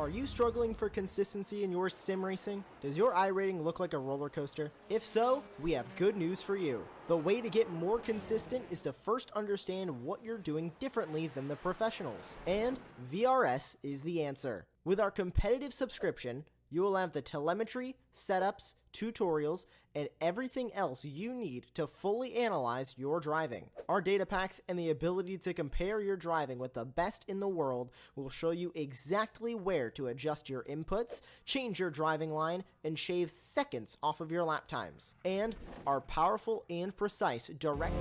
Are you struggling for consistency in your sim racing? Does your iRating look like a roller coaster? If so, we have good news for you. The way to get more consistent is to first understand what you're doing differently than the professionals. And VRS is the answer. With our competitive subscription, you will have the telemetry, setups, tutorials, and everything else you need to fully analyze your driving. Our data packs and the ability to compare your driving with the best in the world will show you exactly where to adjust your inputs, change your driving line, and shave seconds off of your lap times. And our powerful and precise direct...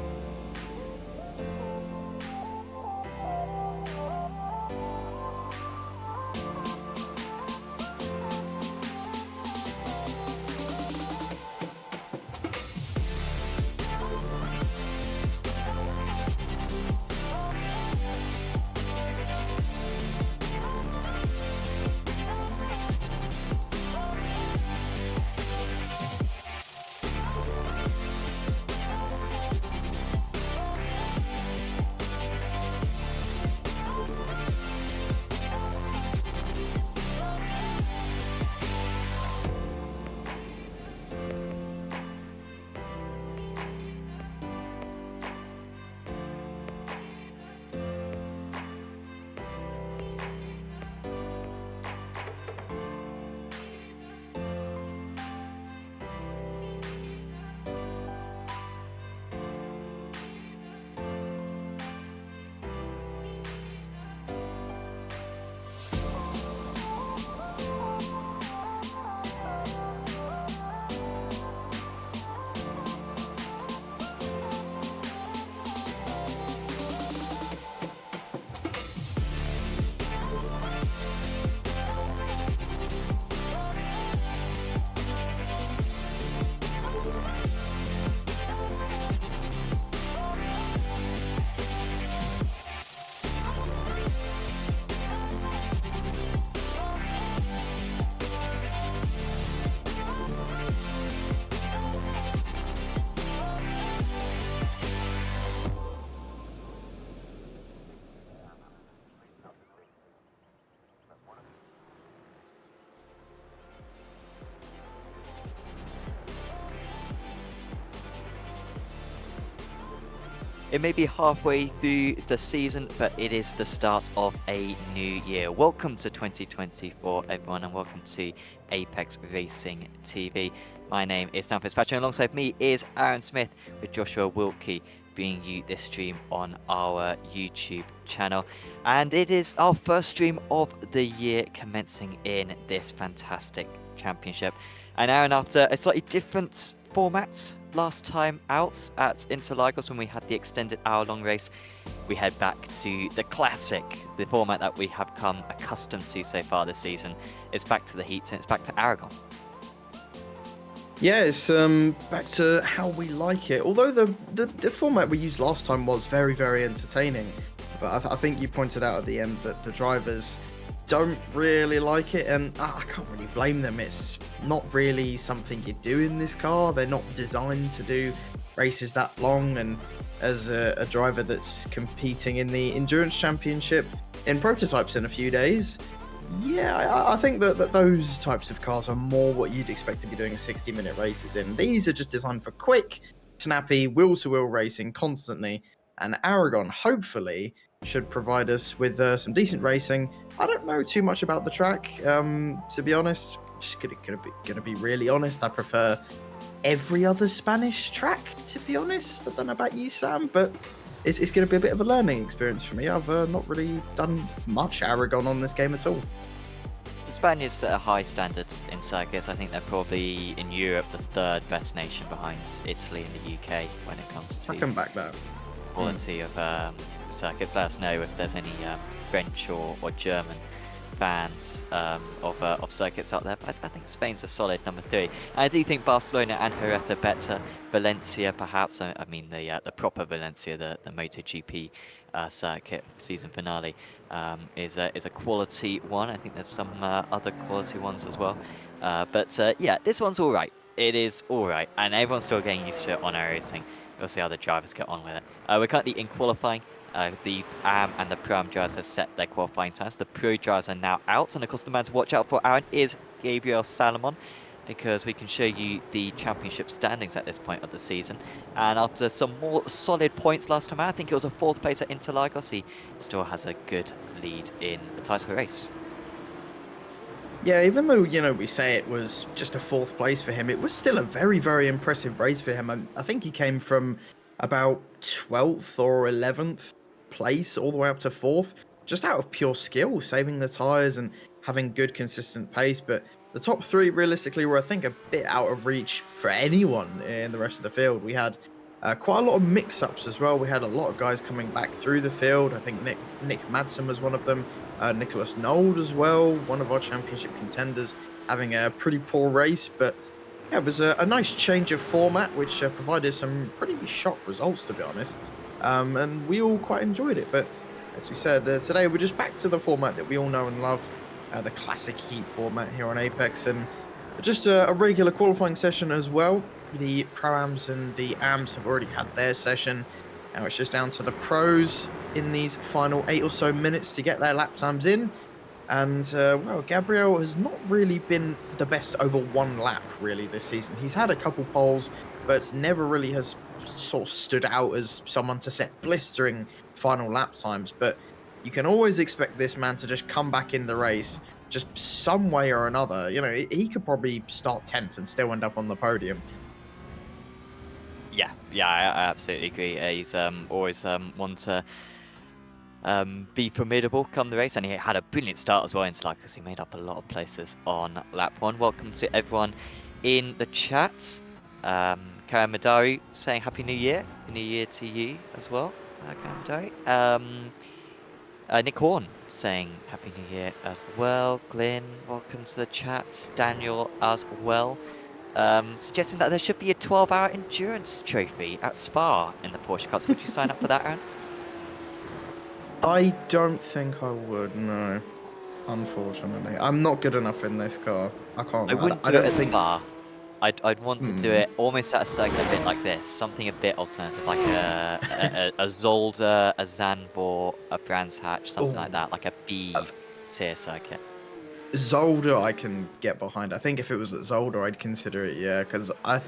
It may be halfway through the season, but it is the start of a new year. Welcome to 2024, everyone, and welcome to Apex Racing TV. My name is Sam Fitzpatrick, and alongside me is Aaron Smith with Joshua Wilkie, bringing you this stream on our YouTube channel. And it is our first stream of the year, commencing in this fantastic championship. And Aaron, after a slightly different format last time out at Interlagos when we had the extended hour-long race, we head back to the classic, the format that we have come accustomed to so far this season. It's back to the heat and it's back to Aragon. Yeah, it's back to how we like it. Although the format we used last time was very, very entertaining, but I think you pointed out at the end that the drivers don't really like it, and I can't really blame them. It's not really something you do in this car. They're not designed to do races that long, and as a driver that's competing in the Endurance Championship in prototypes in a few days, yeah, I think that those types of cars are more what you'd expect to be doing 60-minute races in. These are just designed for quick, snappy, wheel-to-wheel racing constantly, and Aragon, hopefully, should provide us with some decent racing. I don't know too much about the track, to be honest. Just gonna be really honest. I prefer every other Spanish track, to be honest. I don't know about you, Sam, but it's gonna be a bit of a learning experience for me. I've not really done much Aragon on this game at all. The Spaniards set a high standard in circuits. I think they're probably in Europe the third best nation behind Italy and the UK when it comes to I can back that. quality of circuits. Let us know if there's any French or German fans of circuits out there, but I think Spain's a solid number 3. And I do think Barcelona and Jerez are better. Valencia, perhaps. I mean the proper Valencia, the MotoGP circuit season finale, is a quality one. I think there's some other quality ones as well. But yeah, this one's all right. It is all right, and everyone's still getting used to it on iRacing. We'll see how the drivers get on with it. We're currently in qualifying, The AM and the Pro-Am drivers have set their qualifying times. The Pro drivers are now out, and of course the man to watch out for, Aaron, is Gabriel Salomon, because we can show you the championship standings at this point of the season. And after some more solid points last time out, I think it was a 4th place at Interlagos, he still has a good lead in the title race. Yeah, even though, you know, we say it was just a 4th place for him, it was still a very, very impressive race for him. I think he came from about 12th or 11th place all the way up to 4th, just out of pure skill, saving the tyres and having good, consistent pace. But the top 3 realistically were, I think, a bit out of reach for anyone in the rest of the field. We had quite a lot of mix-ups as well. We had a lot of guys coming back through the field. I think Nick Madsen was one of them. Nicholas Nold as well, one of our championship contenders, having a pretty poor race. But yeah, it was a nice change of format, which provided some pretty shock results, to be honest. And we all quite enjoyed it. But as we said, today we're just back to the format that we all know and love, the classic heat format here on Apex, and just a regular qualifying session as well. The Pro-Ams and the AMs have already had their session. Now it's just down to the pros in these final 8 or so minutes to get their lap times in. And, well, Gabriel has not really been the best over 1 lap, really, this season. He's had a couple poles, but never really has sort of stood out as someone to set blistering final lap times. But you can always expect this man to just come back in the race, just some way or another. You know, he could probably start 10th and still end up on the podium. Yeah, I absolutely agree. He's always one to be formidable come the race, and he had a brilliant start as well in Slack because he made up a lot of places on lap 1. Welcome to everyone in the chat. Karen Madari saying Happy New Year. Happy New Year to you as well, Karen Madari. Nick Horn saying Happy New Year as well. Glyn, welcome to the chat. Daniel as well. Suggesting that there should be a 12-hour endurance trophy at Spa in the Porsche Cups. Would you sign up for that, Aaron? I don't think I would, no. Unfortunately. I'm not good enough in this car. I can't. I wouldn't do it at Spa. I'd want to do it almost at a circuit a bit like this. Something a bit alternative, like a Zolder, a Zandvoort, a Brands Hatch, something like that. Like a B-tier circuit. Zolder I can get behind. I think if it was at Zolder, I'd consider it, yeah, because I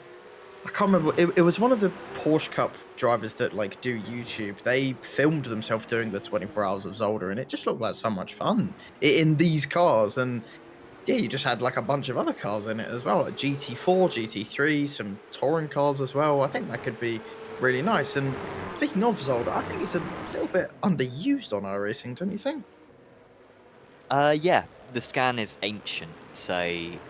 can't remember. It was one of the Porsche Cup drivers that like do YouTube. They filmed themselves doing the 24 hours of Zolder, and it just looked like so much fun in these cars. And yeah, you just had like a bunch of other cars in it as well, like GT4, GT3, some touring cars as well. I think that could be really nice. And speaking of Zolder, I think it's a little bit underused on iRacing, don't you think? Yeah, the scan is ancient, so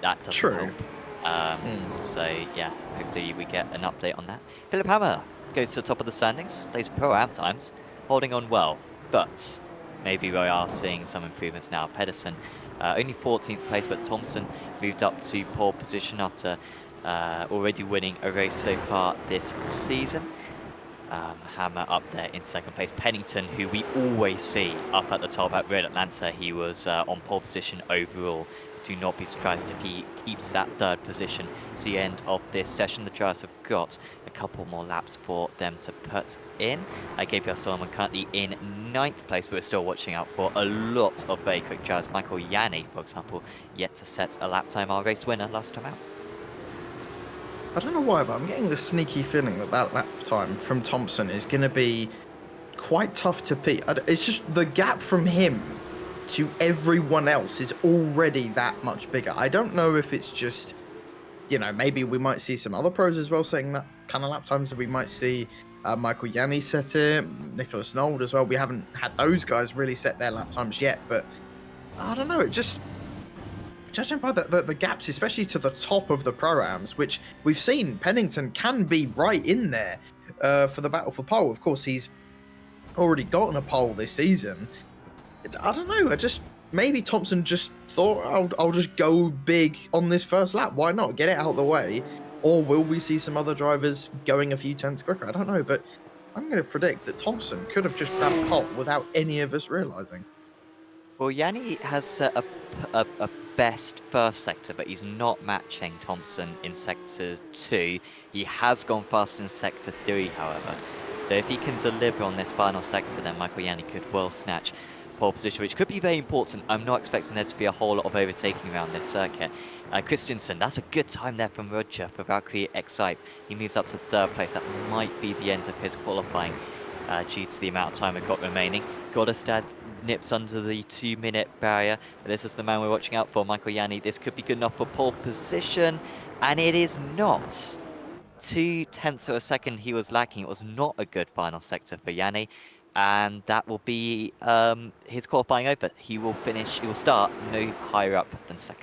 that doesn't help. So yeah, hopefully we get an update on that. Philip Hammer goes to the top of the standings. Those Pro-Am times holding on well, but maybe we are seeing some improvements now. Pedersen only 14th place, but Thompson moved up to pole position after already winning a race so far this season. Hammer up there in 2nd place. Pennington, who we always see up at the top at Red Atlanta, he was on pole position overall. Do not be surprised if he keeps that 3rd position to the end of this session. The drivers have got a couple more laps for them to put in. Gabriel Solomon currently in 9th place, but we're still watching out for a lot of very quick drivers. Michael Yanni, for example, yet to set a lap time, our race winner last time out. I don't know why, but I'm getting the sneaky feeling that that lap time from Thompson is going to be quite tough to beat. It's just the gap from him to everyone else is already that much bigger. I don't know if it's just, you know, maybe we might see some other pros as well saying that kind of lap times. We might see Michael Yanni set it, Nicholas Nold as well. We haven't had those guys really set their lap times yet, but I don't know. It just, judging by the gaps, especially to the top of the Pro-Ams, which we've seen Pennington can be right in there for the battle for pole. Of course, he's already gotten a pole this season. I don't know. Maybe Thompson just thought, I'll just go big on this first lap. Why not? Get it out of the way. Or will we see some other drivers going a few tenths quicker? I don't know, but I'm going to predict that Thompson could have just grabbed pole without any of us realising. Well, Yanni has set a best first sector, but he's not matching Thompson in sector 2. He has gone fast in sector 3, however. So if he can deliver on this final sector, then Michael Yanni could well snatch pole position, which could be very important. I'm not expecting there to be a whole lot of overtaking around this circuit. Christensen, that's a good time there from Roger for Valkyrie Excite. He moves up to 3rd place. That might be the end of his qualifying due to the amount of time we've got remaining. Godestad nips under the 2-minute barrier. But this is the man we're watching out for, Michael Yanni. This could be good enough for pole position, and it is not. 0.2 of a second he was lacking. It was not a good final sector for Yanni, and that will be his qualifying over. He will start no higher up than 2nd.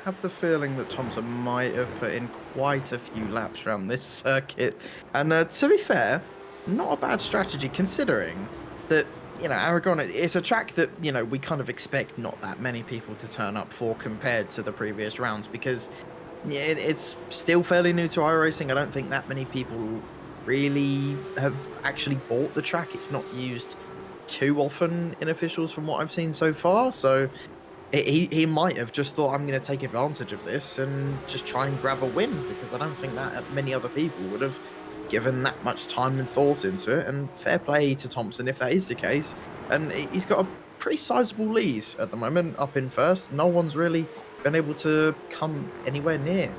I have the feeling that Thompson might have put in quite a few laps around this circuit, and to be fair, not a bad strategy considering that, you know, Aragon, it's a track that, you know, we kind of expect not that many people to turn up for compared to the previous rounds, because it's still fairly new to iRacing. I don't think that many people really have actually bought the track. It's not used too often in officials from what I've seen so far, so he might have just thought, I'm going to take advantage of this and just try and grab a win, because I don't think that many other people would have given that much time and thought into it. And fair play to Thompson if that is the case, and he's got a pretty sizable lead at the moment up in 1st. No one's really been able to come anywhere near.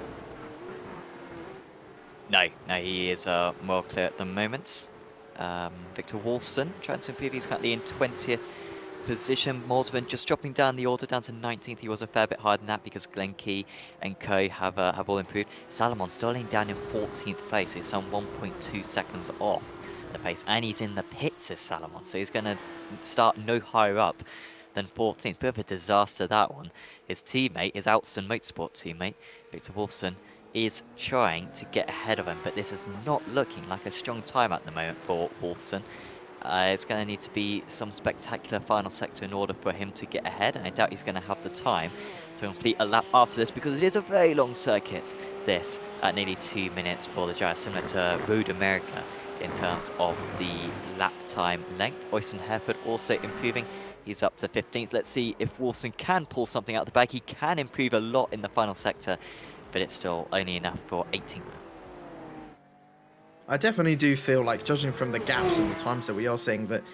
No, he is well clear at the moment. Victor Wolfson trying to improve. He's currently in 20th position. Moldovan just dropping down the order down to 19th. He was a fair bit higher than that because Glenn Key and co have all improved. Salomon still laying down in 14th place. He's some 1.2 seconds off the pace, and he's in the pits as Salomon, so he's going to start no higher up than 14th. Bit of a disaster, that one. His teammate, his Outson Motorsport teammate, Victor Wolfson, is trying to get ahead of him, but this is not looking like a strong time at the moment for Wolfson. It's going to need to be some spectacular final sector in order for him to get ahead, and I doubt he's going to have the time to complete a lap after this, because it is a very long circuit, this, at nearly 2 minutes for the gyro, similar to Road America in terms of the lap time length. Oysten Hereford also improving. He's up to 15th. Let's see if Wolfson can pull something out the bag. He can improve a lot in the final sector, but it's still only enough for 18th. I definitely do feel like, judging from the gaps and the times that we are seeing, that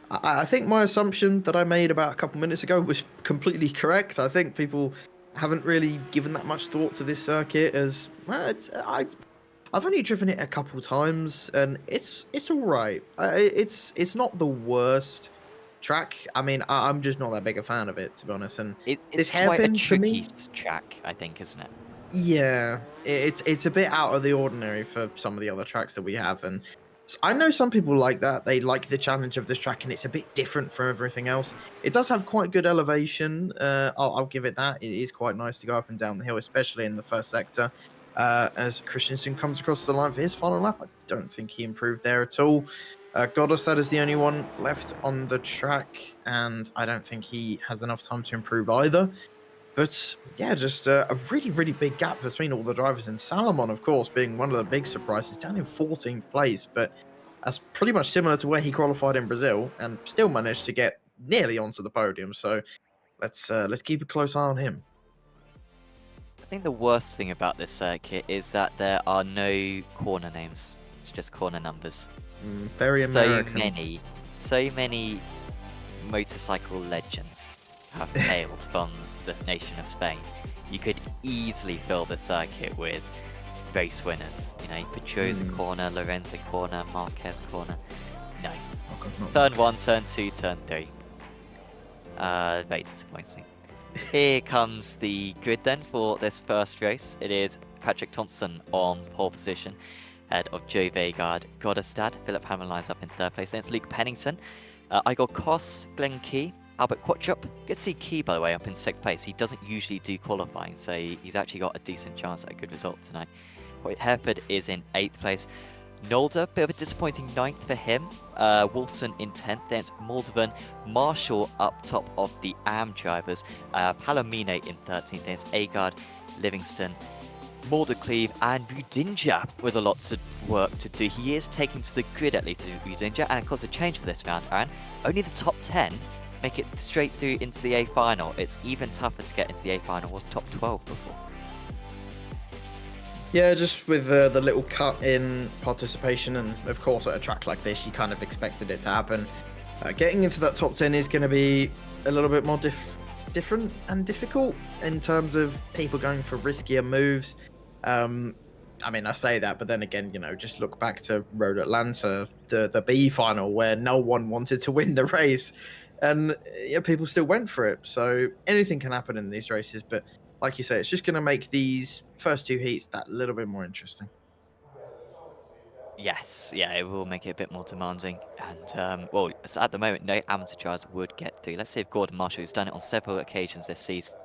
I think my assumption that I made about a couple minutes ago was completely correct. I think people haven't really given that much thought to this circuit, as well, I've only driven it a couple times, and it's all right. It's not the worst track. I mean, I'm just not that big a fan of it, to be honest. And it's quite a tricky track, I think, isn't it? Yeah, it's a bit out of the ordinary for some of the other tracks that we have, and I know some people like that. They like the challenge of this track, and it's a bit different from everything else. It does have quite good elevation. I'll give it that. It is quite nice to go up and down the hill, especially in the 1st sector. As Christensen comes across the line for his final lap, I don't think he improved there at all. Godestad is the only one left on the track, and I don't think he has enough time to improve either. But yeah, just a really, really big gap between all the drivers, and Salomon, of course, being one of the big surprises, down in 14th place. But that's pretty much similar to where he qualified in Brazil, and still managed to get nearly onto the podium. So let's keep a close eye on him. I think the worst thing about this circuit is that there are no corner names. It's just corner numbers. Very American. So many motorcycle legends have hailed from the nation of Spain. You could easily fill the circuit with race winners. You know, Pedrosa corner, Lorenzo corner, Marquez corner. No. Turn 1, turn 2, turn 3. Very disappointing. Here comes the grid then for this first race. It is Patrick Thompson on pole position, ahead of Joe Vegard, Godestad. Philip Hammer lines up in 3rd place. Then it's Luke Pennington, Igor Koss, Glenn Key, Albert Quatchup. Good to see Key, by the way, up in 6th place. He doesn't usually do qualifying, so he's actually got a decent chance at a good result tonight. Hereford is in 8th place. Nolder, bit of a disappointing 9th for him. Wolfson in 10th. Then it's Moldovan. Marshall up top of the AM drivers. Palomino in 13th. Then it's Agard, Livingston, Muldercleave, and Rudinja with a lot of work to do. He is taking to the grid, at least, Rudinja. And of course, a change for this round, Aaron. Only the top 10 make it straight through into the A final. It's even tougher to get into the A final. Was top 12 before. Yeah, just with the little cut in participation, and of course at a track like this, you kind of expected it to happen. Getting into that top 10 is going to be a little bit more different and difficult in terms of people going for riskier moves. I mean, I say that, but then again, you know, just look back to Road Atlanta, the B final, where no one wanted to win the race, and yeah, people still went for it. So anything can happen in these races, but like you say, it's just going to make these first two heats that little bit more interesting. Yes, yeah, it will make it a bit more demanding. And, well, so at the moment, no amateur drivers would get through. Let's see if Gordon Marshall, who's done it on several occasions this season,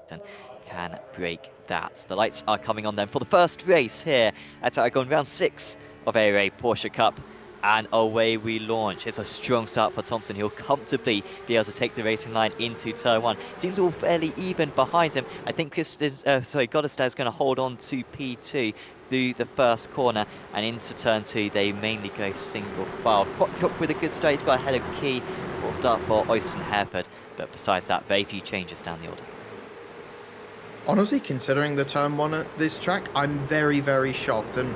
can break that. The lights are coming on then for the first race here at Aragon, round 6 of ARA Porsche Cup. And away we launch. It's a strong start for Thompson. He'll comfortably be able to take the racing line into turn 1. Seems all fairly even behind him. I think Godestad is going to hold on to P2 through the first corner, and into turn 2 they mainly go single file. Krotchuk with a good start. He's got ahead of Key. Will start for Oyston Hereford, but besides that, very few changes down the order. Honestly, considering the turn 1 at this track, I'm very, very shocked and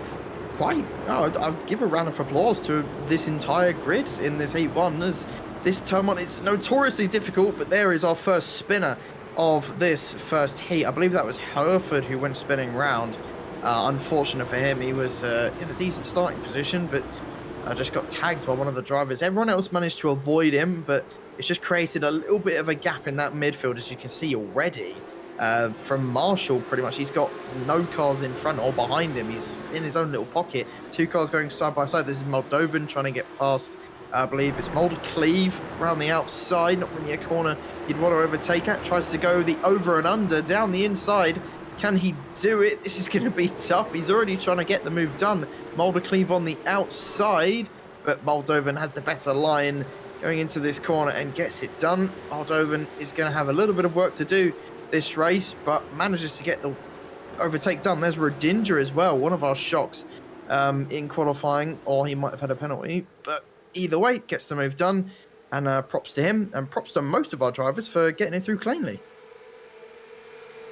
I'll give a round of applause to this entire grid in this Heat 1, as this turn 1 is notoriously difficult, but there is our first spinner of this first heat. I believe that was Hereford who went spinning round. Unfortunate for him, he was in a decent starting position, but just got tagged by one of the drivers. Everyone else managed to avoid him, but it's just created a little bit of a gap in that midfield, as you can see already. From Marshall, pretty much, he's got no cars in front or behind him. He's in his own little pocket. 2 cars going side by side. This is Moldovan trying to get past, I believe it's Mulder Cleave around the outside, not really a corner you'd want to overtake at. Tries to go the over and under down the inside. Can he do it? This is going to be tough. He's already trying to get the move done. Mulder Cleave on the outside, but Moldovan has the better line going into this corner and gets it done. Moldovan is going to have a little bit of work to do this race, but manages to get the overtake done. There's Redinger as well, one of our shocks in qualifying, or he might have had a penalty, but either way, gets the move done, and props to him, and props to most of our drivers for getting it through cleanly.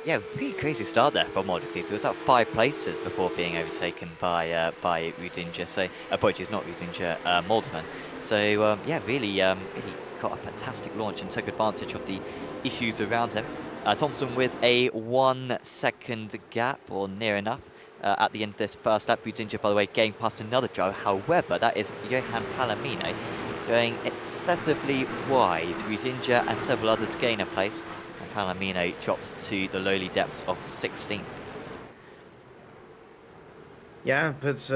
Yeah, pretty crazy start there for Moldovan. It was up 5 places before being overtaken by Redinger. So apologies, not Redinger, Moldovan. So yeah, really got a fantastic launch and took advantage of the issues around him. Thompson with a 1 second gap, or near enough, at the end of this first lap. Redinger, by the way, getting past another driver. However, that is Johan Palomino going excessively wide. Redinger and several others gain a place, and Palomino drops to the lowly depths of 16th. Yeah, but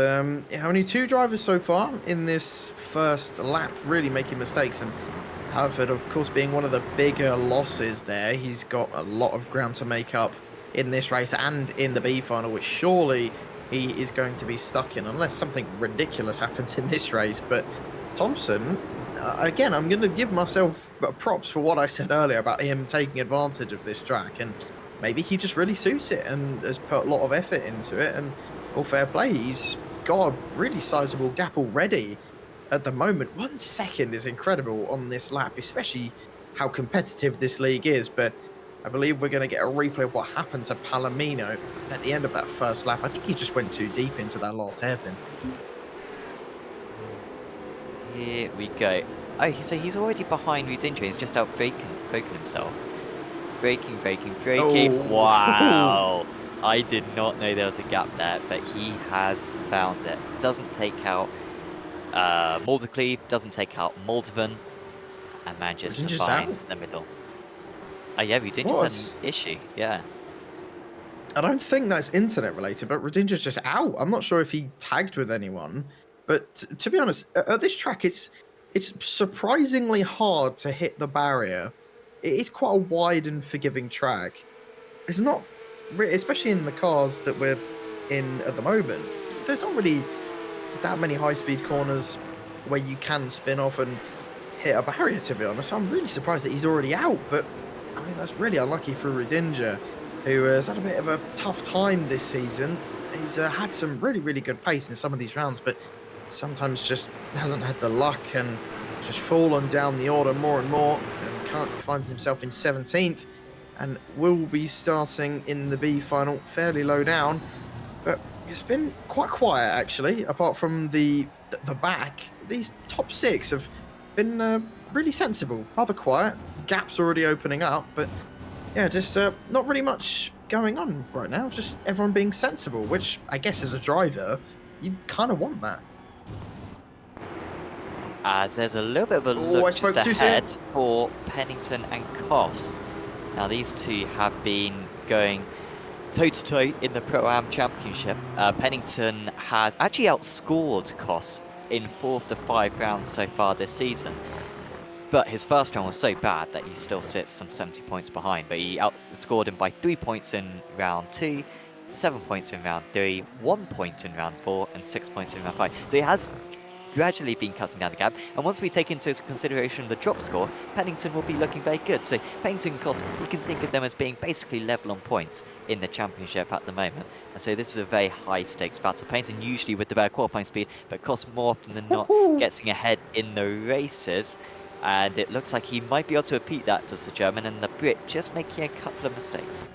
only 2 drivers so far in this first lap really making mistakes, and Hereford, of course, being one of the bigger losses there. He's got a lot of ground to make up in this race and in the B final, which surely he is going to be stuck in, unless something ridiculous happens in this race. But Thompson, again, I'm going to give myself props for what I said earlier about him taking advantage of this track, and maybe he just really suits it and has put a lot of effort into it, and all fair play. He's got a really sizable gap already. At the moment, 1 second is incredible on this lap, especially how competitive this league is. But I believe we're going to get a replay of what happened to Palomino at the end of that first lap. I think he just went too deep into that last hairpin. Here we go. Oh, so he's already behind Redinger. He's just out braking himself. Braking. Oh. Wow. I did not know there was a gap there, but he has found it. Doesn't take out Muldercleave, doesn't take out Moldovan, and manages to find the middle. Oh yeah, Redinger's had an issue, yeah. I don't think that's internet related, but Redinger's just out. I'm not sure if he tagged with anyone, but to be honest, at this track, it's surprisingly hard to hit the barrier. It is quite a wide and forgiving track. It's not, especially in the cars that we're in at the moment, there's not really that many high-speed corners where you can spin off and hit a barrier, to be honest. I'm really surprised that he's already out, but I mean, that's really unlucky for Redinger, who has had a bit of a tough time this season. He's had some really, really good pace in some of these rounds, but sometimes just hasn't had the luck and just fallen down the order more and more, and currently finds himself in 17th and will be starting in the B final fairly low down. But it's been quite quiet actually. Apart from the back, these top 6 have been really sensible, rather quiet. Gaps already opening up, but yeah, just not really much going on right now. Just everyone being sensible, which I guess as a driver, you kind of want that. As there's a little bit of a look just ahead for Pennington and Koss. Now these two have been going toe-to-toe in the Pro-Am Championship. Pennington has actually outscored Koss in 4 of the 5 rounds so far this season. But his first round was so bad that he still sits some 70 points behind. But he outscored him by 3 points in round 2, 7 points in round 3, 1 point in round 4, and 6 points in round 5. So he has gradually been cutting down the gap. And once we take into consideration the drop score, Pennington will be looking very good. So Pennington and Koss, you can think of them as being basically level on points in the championship at the moment. And so this is a very high stakes battle. Pennington usually with the better qualifying speed, but Koss more often than not getting ahead in the races. And it looks like he might be able to repeat that, does the German, and the Brit just making a couple of mistakes.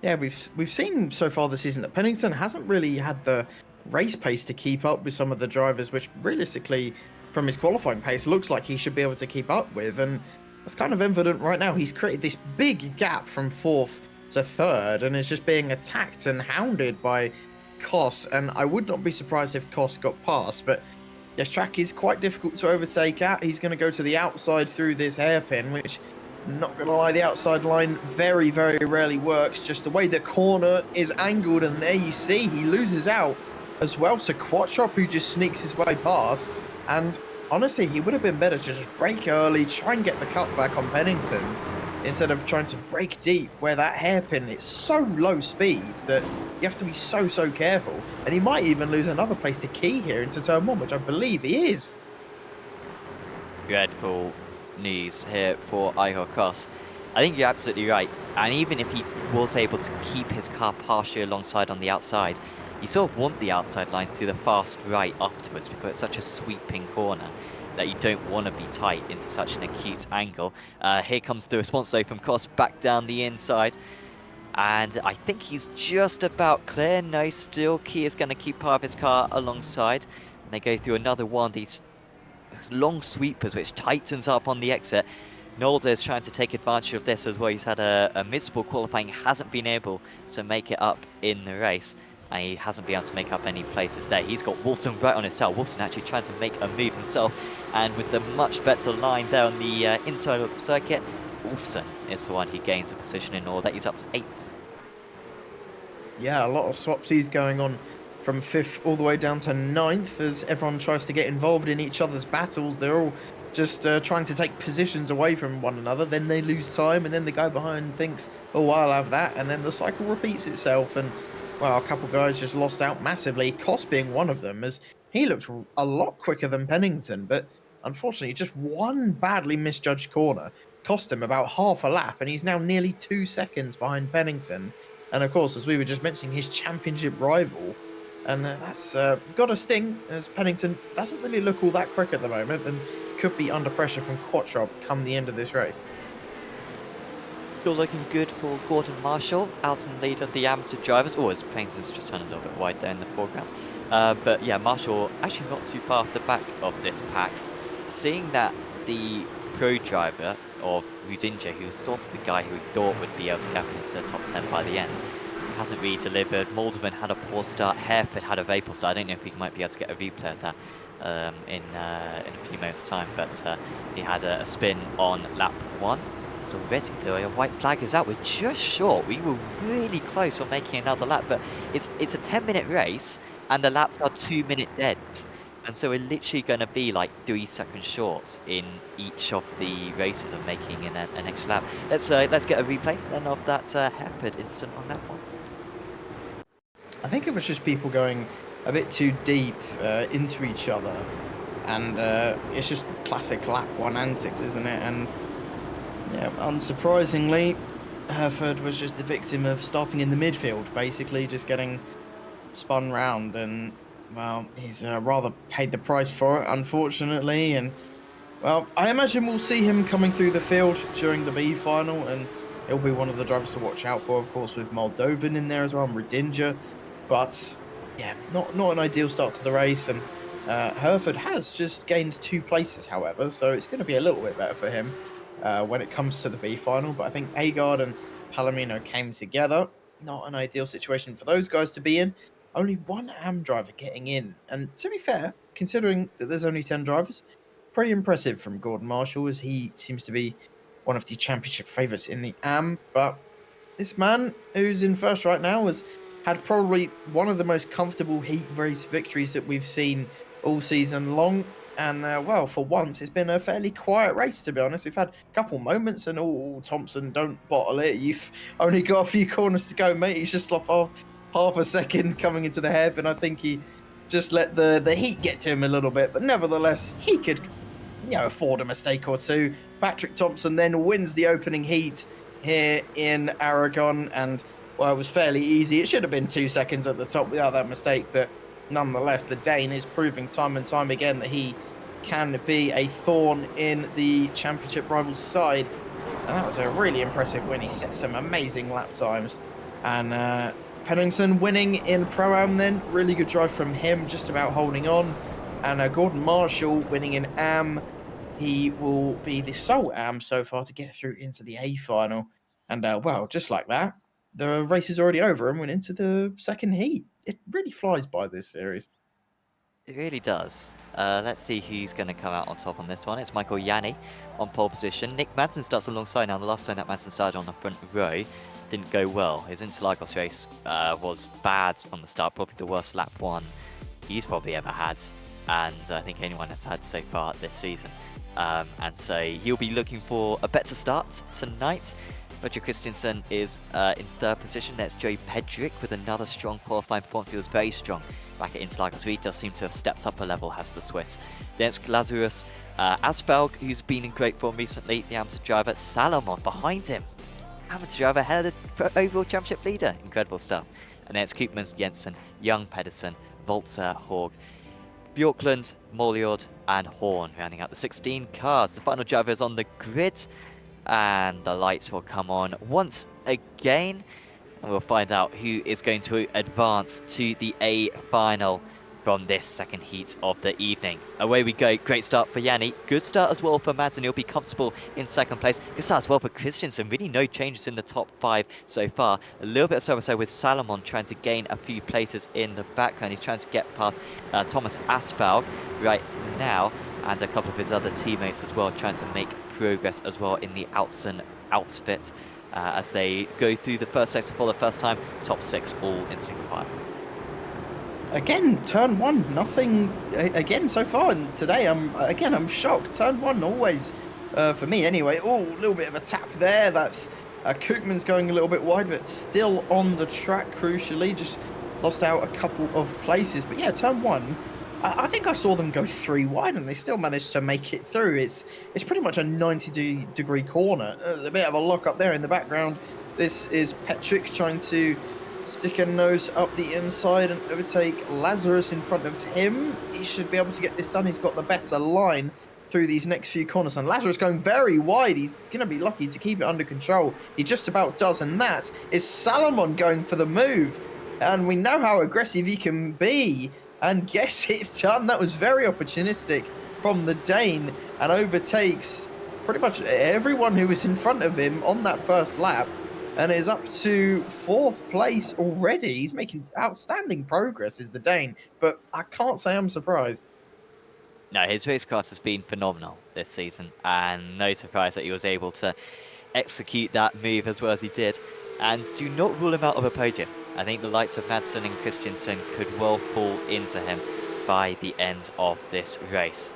Yeah, we've seen so far this season that Pennington hasn't really had the race pace to keep up with some of the drivers, which realistically, from his qualifying pace, looks like he should be able to keep up with. And it's kind of evident right now. He's created this big gap from 4th to 3rd and is just being attacked and hounded by Koss. And I would not be surprised if Koss got past, but this track is quite difficult to overtake at. He's going to go to the outside through this hairpin, which, not going to lie, the outside line very, very rarely works. Just the way the corner is angled, and there you see he loses out as well to Quattrop, who just sneaks his way past. And honestly, he would have been better to just brake early, try and get the cut back on Pennington, instead of trying to brake deep where that hairpin, it's so low speed that you have to be so careful. And he might even lose another place to key here into turn 1, which I believe he is. Dreadful news here for Ihor Koss. I think you're absolutely right. And even if he was able to keep his car partially alongside on the outside, you sort of want the outside line to the fast right afterwards because it's such a sweeping corner that you don't want to be tight into such an acute angle. Here comes the response though from Koss back down the inside. And I think he's just about clear. No, still Key is going to keep part of his car alongside. And they go through another one of these long sweepers which tightens up on the exit. Nolde is trying to take advantage of this as well. He's had a miserable qualifying, hasn't been able to make it up in the race. And he hasn't been able to make up any places there. He's got Wilson right on his tail. Wilson actually trying to make a move himself. And with the much better line there on the inside of the circuit, Wilson is the one who gains a position in all that. He's up to 8th. Yeah, a lot of swapsies going on from 5th all the way down to 9th as everyone tries to get involved in each other's battles. They're all just trying to take positions away from one another. Then they lose time, and then the guy behind thinks, oh, I'll have that. And then the cycle repeats itself. And well, a couple guys just lost out massively. Koss being one of them, as he looked a lot quicker than Pennington, but unfortunately, just one badly misjudged corner cost him about half a lap, and he's now nearly 2 seconds behind Pennington. And of course, as we were just mentioning, his championship rival. And that's got a sting, as Pennington doesn't really look all that quick at the moment, and could be under pressure from Quattrop come the end of this race. Still looking good for Gordon Marshall, out in the lead of the amateur drivers. Oh, his Pennington's just turned a little bit wide there in the foreground. But yeah, Marshall actually not too far off the back of this pack. Seeing that the pro driver of Rudinja, who was sort of the guy who we thought would be able to cap into the top 10 by the end, hasn't really delivered. Moldovan had a poor start. Hereford had a very poor start. I don't know if we might be able to get a replay of that in a few moments' time, but he had a spin on lap 1. So already the white flag is out. We're just short. We were really close on making another lap, but it's a 10-minute race and the laps are 2-minute deads. And so we're literally going to be like 3 seconds short in each of the races of making an extra lap. Let's get a replay then of that Hereford incident on lap 1. I think it was just people going a bit too deep into each other, and it's just classic lap 1 antics, isn't it? And yeah, unsurprisingly, Hereford was just the victim of starting in the midfield, basically just getting spun round, and well, he's rather paid the price for it, unfortunately. And well, I imagine we'll see him coming through the field during the B final, and he'll be one of the drivers to watch out for, of course, with Moldovan in there as well, and Rudinja. But yeah, not an ideal start to the race. And Hereford has just gained 2 places, however, so it's going to be a little bit better for him when it comes to the B final. But I think Agard and Palomino came together. Not an ideal situation for those guys to be in. Only one AM driver getting in. And to be fair, considering that there's only 10 drivers, pretty impressive from Gordon Marshall, as he seems to be one of the championship favourites in the AM. But this man who's in first right now has had probably one of the most comfortable heat race victories that we've seen all season long. And, well, for once, it's been a fairly quiet race, to be honest. We've had a couple moments, and, Thompson, don't bottle it. You've only got a few corners to go, mate. He's just off half a second coming into the hairpin. I think he just let the heat get to him a little bit. But nevertheless, he could, afford a mistake or two. Patrick Thompson then wins the opening heat here in Aragon, and well, it was fairly easy. It should have been 2 seconds at the top without that mistake, but nonetheless, the Dane is proving time and time again that he can be a thorn in the championship rival's side. And that was a really impressive win. He set some amazing lap times. And Pennington winning in Pro-Am then. Really good drive from him, just about holding on. And Gordon Marshall winning in AM. He will be the sole AM so far to get through into the A final. And, well, just like that, the race is already over and went into the second heat. It really flies by, this series. It really does. Let's see who's going to come out on top on this one. It's Michael Yanni on pole position. Nick Madsen starts alongside now. The last time that Madsen started on the front row didn't go well. His Interlagos race was bad from the start, probably the worst lap one he's probably ever had, and I think anyone has had so far this season. And so he'll be looking for a better start tonight. Roger Christensen is in third position. That's Joe Pedrick with another strong qualifying performance. He was very strong back at Interlagos, so he does seem to have stepped up a level, has the Swiss. Then it's Lazarus Asfalg, who's been in great form recently, the amateur driver. Salomon behind him. Amateur driver ahead of the overall championship leader. Incredible stuff. And then it's Koopmans, Jensen, Young, Pedersen, Volter, Horg, Bjorklund, Moliord, and Horn, rounding out the 16 cars. The final driver is on the grid, and the lights will come on once again, and we'll find out who is going to advance to the A final from this second heat of the evening. Away we go. Great start for Yanni. Good start as well for Madsen. He'll be comfortable in second place. Good start as well for Christensen. Really no changes in the top 5 so far. A little bit so with Salomon trying to gain a few places in the background. He's trying to get past Thomas Asfalg right now, and a couple of his other teammates as well, trying to make progress as well in the Outson outfit as they go through the first sector for the first time. Top 6 all in single file. Again, turn 1, nothing again so far. And today, I'm shocked. Turn 1 always, for me anyway. Oh, a little bit of a tap there. That's Koopman's going a little bit wide, but still on the track, crucially. Just lost out a couple of places. But yeah, turn 1, I think I saw them go 3 wide, and they still managed to make it through. It's pretty much a 90-degree corner. There's a bit of a lock up there in the background. This is Petrick trying to stick a nose up the inside and overtake Lazarus in front of him. He should be able to get this done. He's got the better line through these next few corners, and Lazarus going very wide. He's going to be lucky to keep it under control. He just about does, and that is Salomon going for the move. And we know how aggressive he can be, and gets it done. That was very opportunistic from the Dane, and overtakes pretty much everyone who was in front of him on that first lap, and is up to 4th place already. He's making outstanding progress, is the Dane, but I can't say I'm surprised. No, his racecraft has been phenomenal this season, and no surprise that he was able to execute that move as well as he did. And do not rule him out of a podium. I think the likes of Madsen and Christensen could well fall into him by the end of this race.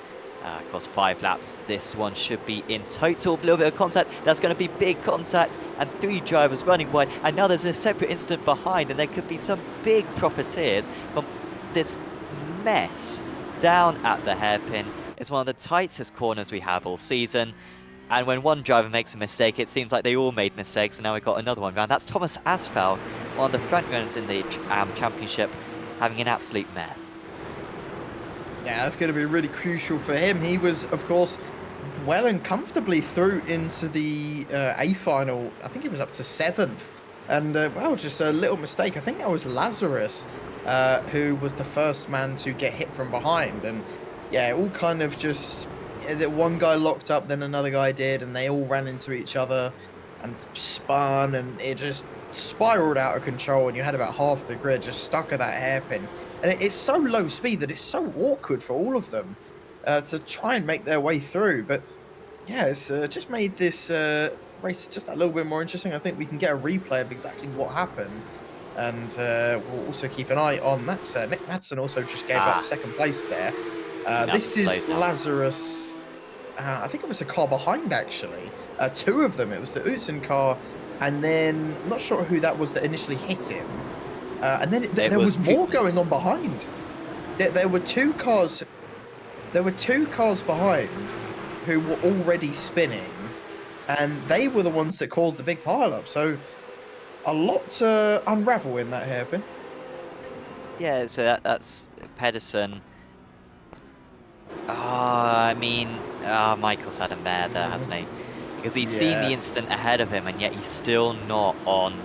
Of course, 5 laps. This one should be in total. A little bit of contact. That's going to be big contact, and 3 drivers running wide. And now there's a separate incident behind, and there could be some big profiteers from this mess down at the hairpin. It's one of the tightest corners we have all season. And when one driver makes a mistake, it seems like they all made mistakes, and now we've got another one round. That's Thomas Asfalg, one of the front runners in the championship, having an absolute mare. Yeah, that's going to be really crucial for him. He was, of course, well and comfortably through into the A final. I think he was up to 7th And, well, just a little mistake. I think that was Lazarus, who was the first man to get hit from behind. And, yeah, it all kind of just... that one guy locked up, then another guy did, and they all ran into each other and spun, and it just spiraled out of control, and you had about half the grid just stuck at that hairpin. And it's so low speed that it's so awkward for all of them to try and make their way through. But, yeah, it's just made this... race just a little bit more interesting. I think we can get a replay of exactly what happened, and we'll also keep an eye on that. Nick Madsen also just gave up second place there. This is Lazarus. I think it was a car behind, actually. Two of them. It was the Utzen car, and then I'm not sure who that was that initially hit him. And then there was more going on behind. There were two cars. There were two cars behind who were already spinning. And they were the ones that caused the big pile-up. So a lot to unravel in that hairpin. Yeah, so that's Pedersen. I mean, Michael's had a mare there, hasn't he? Because he's seen the instant ahead of him, and yet he's still not on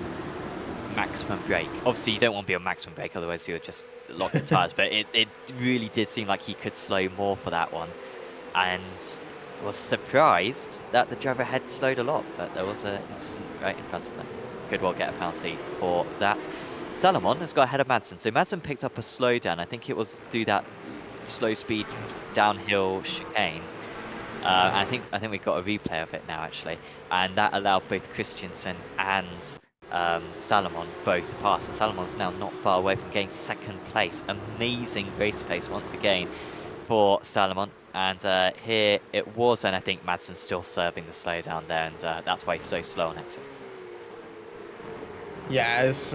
maximum brake. Obviously, you don't want to be on maximum brake, otherwise you'll just lock the tyres. But it really did seem like he could slow more for that one. And... was surprised that the driver had slowed a lot, but there was an incident right in front of them. Could well get a penalty for that. Salomon has got ahead of Madsen, so Madsen picked up a slowdown. I think it was through that slow speed downhill chicane. I think we've got a replay of it now, actually, and that allowed both Christensen and Salomon both to pass. And Salomon's now not far away from getting second place. Amazing race pace once again for Salomon. And here it was, and I think Madsen's still serving the slowdown there, and that's why he's so slow on exit. Yeah, it's,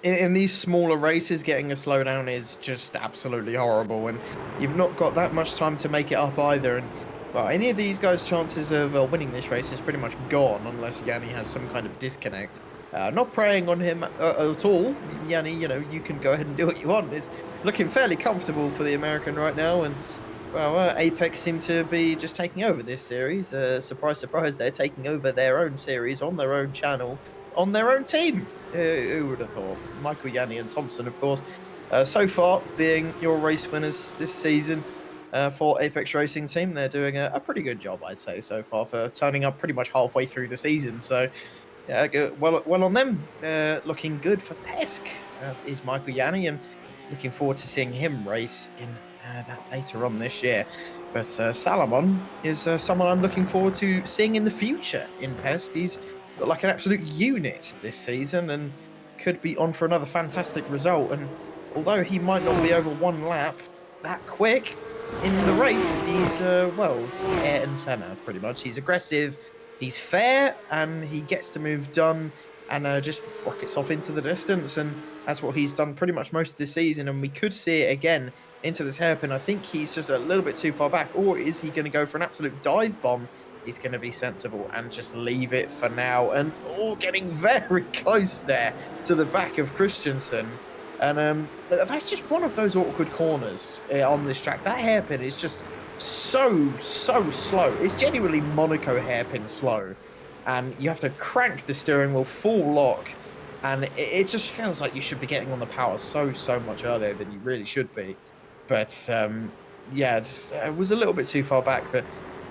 in these smaller races, getting a slowdown is just absolutely horrible, and you've not got that much time to make it up either. And well, any of these guys' chances of winning this race is pretty much gone unless Yanni has some kind of disconnect. Not preying on him at all. Yanni, you know, you can go ahead and do what you want. It's looking fairly comfortable for the American right now, and well, Apex seem to be just taking over this series. Surprise, surprise, they're taking over their own series on their own channel, on their own team. Who would have thought? Michael, Yanni, and Thompson, of course, so far being your race winners this season for Apex Racing Team. They're doing a pretty good job, I'd say, so far, for turning up pretty much halfway through the season. So, yeah, well on them. Looking good for Pesk is Michael Yanni, and looking forward to seeing him race in that later on this year. But Salomon is someone I'm looking forward to seeing in the future in Pesk. He's got like an absolute unit this season and could be on for another fantastic result. And although he might not be over one lap that quick in the race, he's, well, Ayrton Senna, pretty much. He's aggressive, he's fair, and he gets the move done and just rockets off into the distance. And that's what he's done pretty much most of the season, and we could see it again into this hairpin. I think he's just a little bit too far back, or is he going to go for an absolute dive bomb? He's going to be sensible and just leave it for now. And getting very close there to the back of Christensen. And that's just one of those awkward corners on this track. That hairpin is just so slow. It's genuinely Monaco hairpin slow. And you have to crank the steering wheel full lock. And it just feels like you should be getting on the power so much earlier than you really should be. But, yeah, it was a little bit too far back, but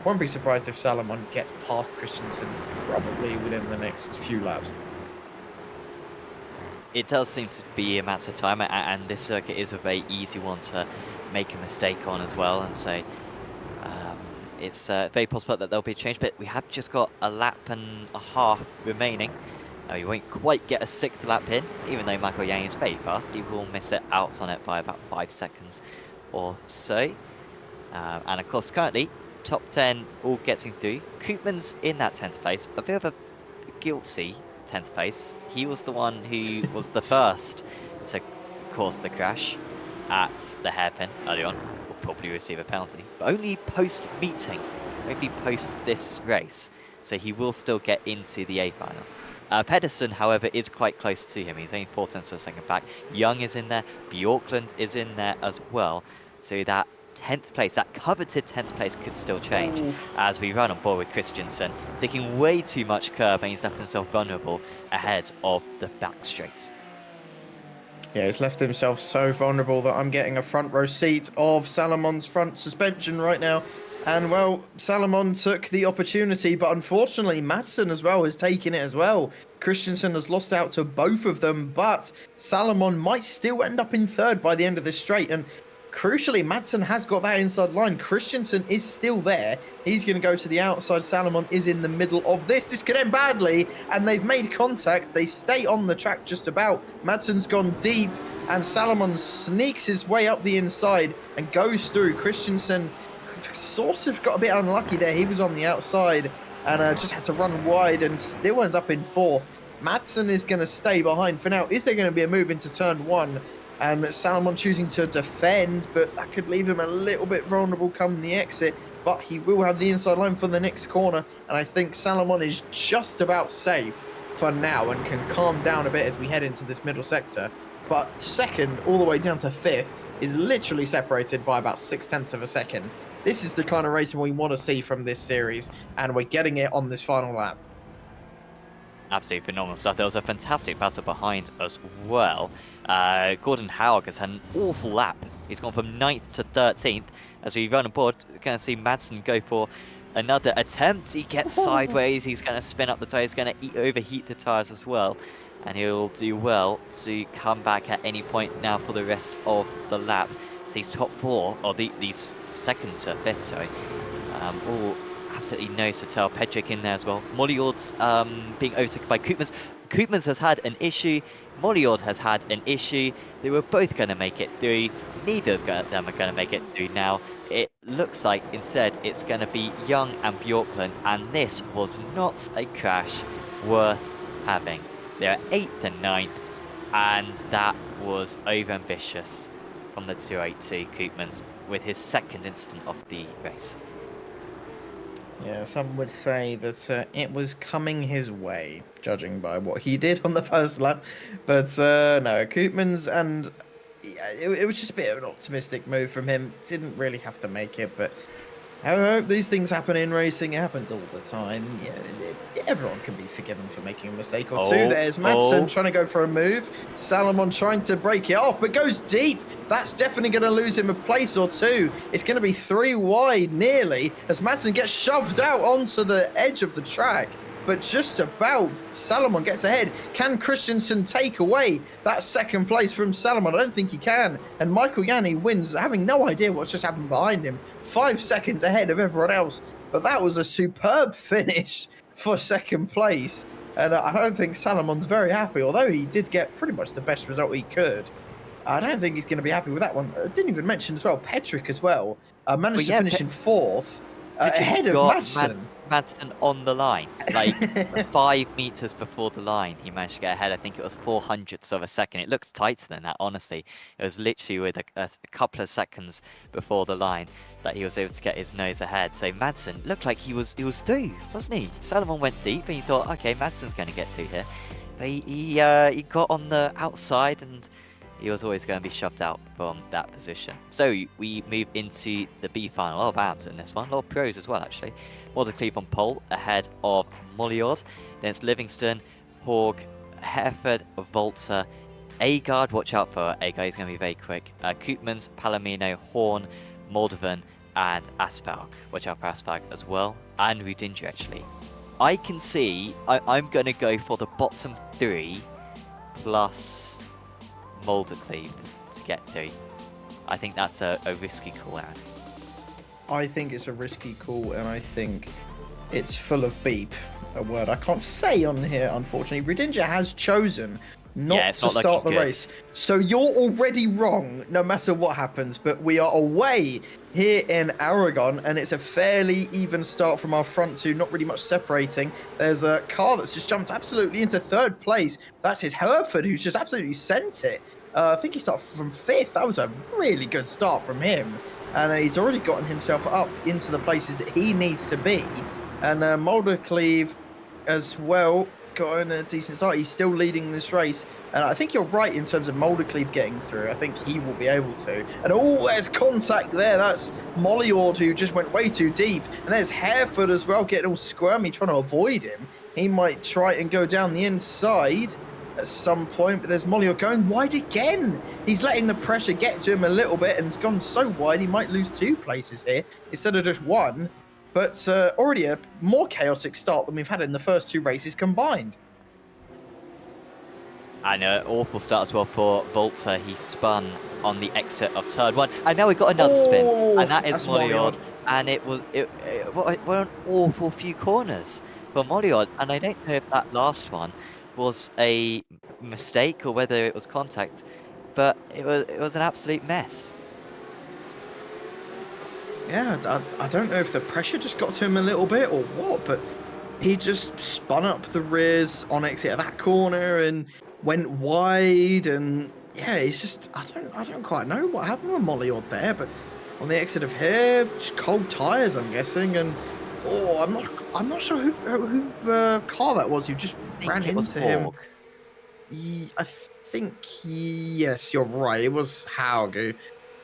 won't be surprised if Salomon gets past Christensen probably within the next few laps. It does seem to be a matter of time, and this circuit is a very easy one to make a mistake on as well, and so it's very possible that there'll be a change, but we have just got a lap and a half remaining. We won't quite get a sixth lap in, even though Michael Yang is very fast. He will miss it out on it by about 5 seconds or so. And of course, currently, top 10 all getting through. Koopman's in that 10th place, a bit of a guilty 10th place. He was the one who was the first to cause the crash at the hairpin early on. Will probably receive a penalty, but only post-meeting, maybe post this race. So he will still get into the A final. Pedersen, however, is quite close to him. He's only 4 tenths of a second back. Young is in there. Bjorklund is in there as well. So that 10th place, that coveted 10th place could still change Oof. as we run on board with Christensen, taking way too much curb, and he's left himself vulnerable ahead of the back straight. Yeah, he's left himself so vulnerable that I'm getting a front row seat of Salamon's front suspension right now. And, well, Salomon took the opportunity, but unfortunately, Madsen as well has taken it as well. Christensen has lost out to both of them, but Salomon might still end up in third by the end of this straight. And crucially, Madsen has got that inside line. Christensen is still there. He's going to go to the outside. Salomon is in the middle of this. This could end badly, and they've made contact. They stay on the track just about. Madsen's gone deep, and Salomon sneaks his way up the inside and goes through. Christensen sort of got a bit unlucky there. He was on the outside and just had to run wide and still ends up in fourth. Madsen is going to stay behind for now. Is there going to be a move into turn one? And Salomon choosing to defend, but that could leave him a little bit vulnerable come the exit. But he will have the inside line for the next corner. And I think Salomon is just about safe for now and can calm down a bit as we head into this middle sector. But second, all the way down to fifth, is literally separated by about 0.6 of a second. This is the kind of racing we want to see from this series, and we're getting it on this final lap. Absolutely phenomenal stuff. There was a fantastic battle behind as well. Gordon Howard has had an awful lap. He's gone from 9th to 13th. As we run aboard, we're going to see Madsen go for another attempt. He gets sideways. He's going to spin up the tyres. He's going to overheat the tyres as well. And he'll do well to come back at any point now for the rest of the lap. So these top four, or these second to fifth, sorry, all absolutely nose to tail. Pedrick in there as well. Molliord's being overtaken by Koopmans. Koopmans has had an issue. Molliord has had an issue. They were both going to make it through. Neither of them are going to make it through now. It looks like instead it's going to be Young and Bjorklund, and this was not a crash worth having. They're 8th and 9th, and that was over-ambitious from the 282 Koopmans with his second incident of the race. Yeah, some would say that it was coming his way, judging by what he did on the first lap. But no, Koopmans, and yeah, it was just a bit of an optimistic move from him. Didn't really have to make it, but I hope these things happen in racing. It happens all the time. Yeah, everyone can be forgiven for making a mistake or two. There's Madsen trying to go for a move. Salomon trying to break it off, but goes deep. That's definitely going to lose him a place or two. It's going to be 3 wide nearly as Madsen gets shoved out onto the edge of the track. But just about, Salomon gets ahead. Can Christensen take away that second place from Salomon? I don't think he can. And Michael Yanni wins, having no idea what's just happened behind him. 5 seconds ahead of everyone else. But that was a superb finish for second place. And I don't think Salomon's very happy, although he did get pretty much the best result he could. I don't think he's going to be happy with that one. I didn't even mention as well, Pedrick as well. Managed to finish in 4th, ahead of Madsen. Madsen on the line, like 5 meters before the line, he managed to get ahead. I think it was 0.04 of a second. It looks tighter than that, honestly. It was literally with a couple of seconds before the line that he was able to get his nose ahead. So Madsen looked like he was through, wasn't he? Salomon went deep, and you thought, okay, Madsen's going to get through here. But he got on the outside, and he was always going to be shoved out from that position. So we move into the B final. A lot of AMs in this one, a lot of pros as well, actually. Watercliff on pole ahead of Molliord. Then it's Livingston, Horg, Hereford, Volta, Agard. Watch out for Agard, he's going to be very quick. Koopmans, Palomino, Horn, Moldovan, and Asphalt. Watch out for Asphalt as well. And Rudinja, actually. I can see, I'm going to go for the bottom 3 plus Moldercleave to get through. I think that's a risky call out. I think it's a risky call, and I think it's full of beep, a word I can't say on here, unfortunately. Rudinja has chosen not to start the race. So you're already wrong, no matter what happens, but we are away here in Aragon, and it's a fairly even start from our front two, not really much separating. There's a car that's just jumped absolutely into 3rd place. That is Hereford, who's just absolutely sent it. I think he started from 5th. That was a really good start from him. And he's already gotten himself up into the places that he needs to be. And Moldercleave as well gotten a decent start. He's still leading this race. And I think you're right in terms of Moldecleve getting through. I think he will be able to. And oh, there's contact there. That's Mollyord, who just went way too deep. And there's Harefoot as well, getting all squirmy, trying to avoid him. He might try and go down the inside at some point, but there's Mollyord going wide again. He's letting the pressure get to him a little bit, and it's gone so wide he might lose 2 places here instead of just 1. But already a more chaotic start than we've had in the first 2 races combined. And an awful start as well for Volta. He spun on the exit of turn 1, and now we got another spin, and that is Mollyord. And what an awful few corners for Mollyord. And I don't know if that last one was a mistake or whether it was contact, but it was an absolute mess. Yeah, I don't know if the pressure just got to him a little bit or what, but he just spun up the rears on exit of that corner and went wide, and yeah, it's just I don't quite know what happened with Mollyord there, but on the exit of here, just cold tires, I'm guessing, and I'm not sure who car that was who just ran into him. I think yes, you're right. It was Haug who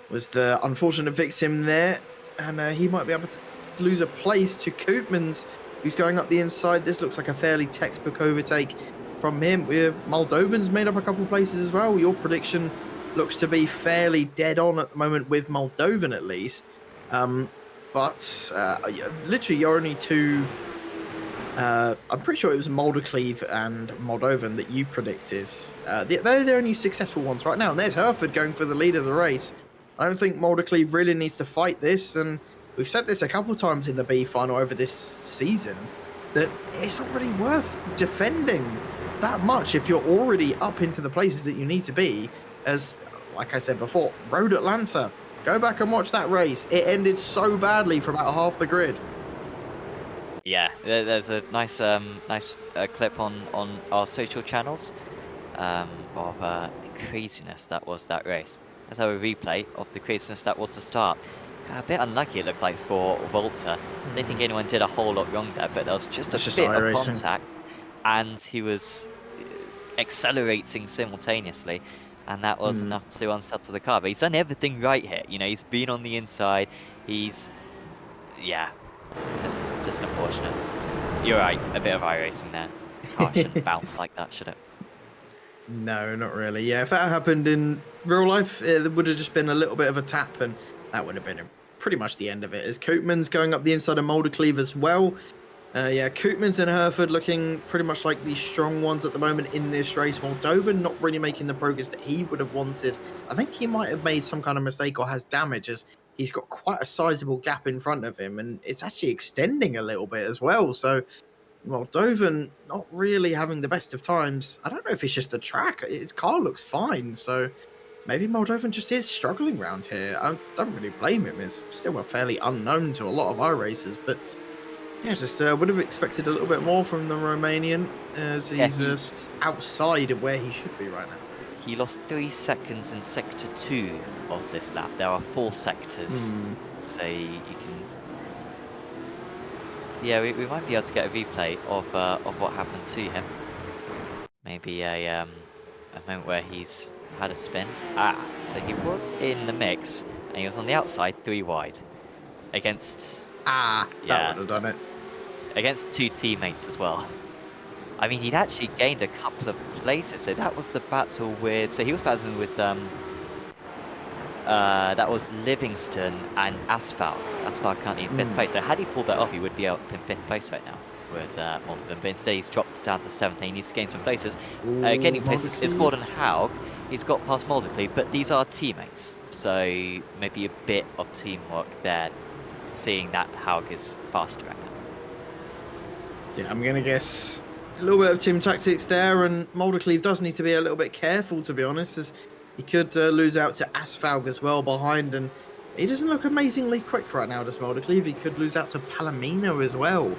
was the unfortunate victim there, and he might be able to lose a place to Koopmans, who's going up the inside. This looks like a fairly textbook overtake from him. Moldovan's made up a couple of places as well. Your prediction looks to be fairly dead on at the moment with Moldovan, at least. But literally, you're only 2. I'm pretty sure it was Moldecleve and Moldovan that you predicted. They're the only successful ones right now. And there's Hereford going for the lead of the race. I don't think Moldecleve really needs to fight this. And we've said this a couple of times in the B final over this season, that it's not really worth defending that much if you're already up into the places that you need to be. As, like I said before, Road Atlanta. Go back and watch that race. It ended so badly for about half the grid. Yeah, there's a nice clip on our social channels of the craziness that was that race. Let's have a replay of the craziness that was the start. A bit unlucky it looked like for Volta. I don't think anyone did a whole lot wrong there, but there was just a bit of contact, and he was accelerating simultaneously, and that was enough to unsettle the car. But he's done everything right here. You know, he's been on the inside. He's, yeah, just unfortunate. You're right, a bit of iRacing there. Car shouldn't bounce like that, should it? No, not really. Yeah, if that happened in real life, it would have just been a little bit of a tap, and that would have been pretty much the end of it. As Koopmans going up the inside of Moldecleve as well. Yeah, Koopmans and Hereford looking pretty much like the strong ones at the moment in this race. Moldovan not really making the progress that he would have wanted. I think he might have made some kind of mistake or has damage, as he's got quite a sizable gap in front of him, and it's actually extending a little bit as well. So Moldovan not really having the best of times. I don't know if it's just the track. His car looks fine, so maybe Moldovan just is struggling around here. I don't really blame him. It's still a fairly unknown to a lot of iRacers, but yeah, just would have expected a little bit more from the Romanian, as he's just outside of where he should be right now. He lost 3 seconds in sector 2 of this lap. There are 4 sectors, so you can. Yeah, we might be able to get a replay of what happened to him. Maybe a moment where he's had a spin. So he was in the mix, and he was on the outside 3 wide against. That would have done it. Against 2 teammates as well. I mean, he'd actually gained a couple of places, so that was the battle with. So he was battling with that was Livingston and Asphalt. Asphalt currently in 5th place. So had he pulled that off, he would be up in 5th place right now with Moldovan. But instead, he's dropped down to 7th. He needs to gain some places. Gaining places is Gordon Haug. He's got past Moldecleve, but these are teammates, so maybe a bit of teamwork there. Seeing that Haug is faster right now. Yeah, I'm going to guess a little bit of team tactics there, and Moldecleve does need to be a little bit careful, to be honest, as he could lose out to Asphalt as well behind, and he doesn't look amazingly quick right now, does Moldecleve. He could lose out to Palomino as well.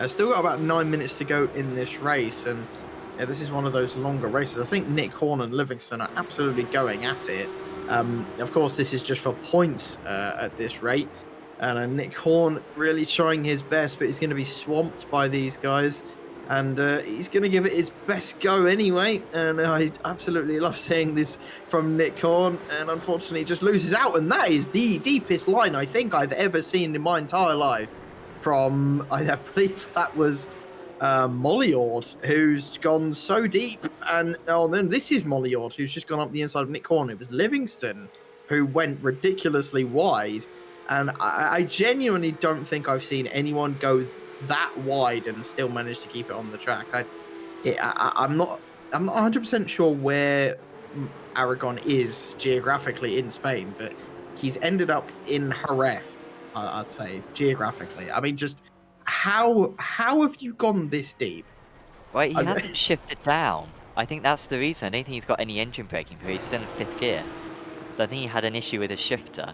Still got about 9 minutes to go in this race, and yeah, this is one of those longer races. I think Nick Horn and Livingston are absolutely going at it. Of course, this is just for points at this rate. And Nick Horn really trying his best, but he's going to be swamped by these guys. and he's going to give it his best go anyway. And I absolutely love seeing this from Nick Horn, and unfortunately just loses out. And that is the deepest line I think I've ever seen in my entire life from, I believe that was Mollyord, who's gone so deep. And then this is Mollyord, who's just gone up the inside of Nick Horn. It was Livingston who went ridiculously wide. And I genuinely don't think I've seen anyone go that wide and still manage to keep it on the track. I'm not 100% sure where Aragon is geographically in Spain, but he's ended up in Jerez, I'd say, geographically. I mean, just how have you gone this deep? Well, he hasn't shifted down. I think that's the reason. I don't think he's got any engine braking, but he's still in 5th gear. So I think he had an issue with his shifter,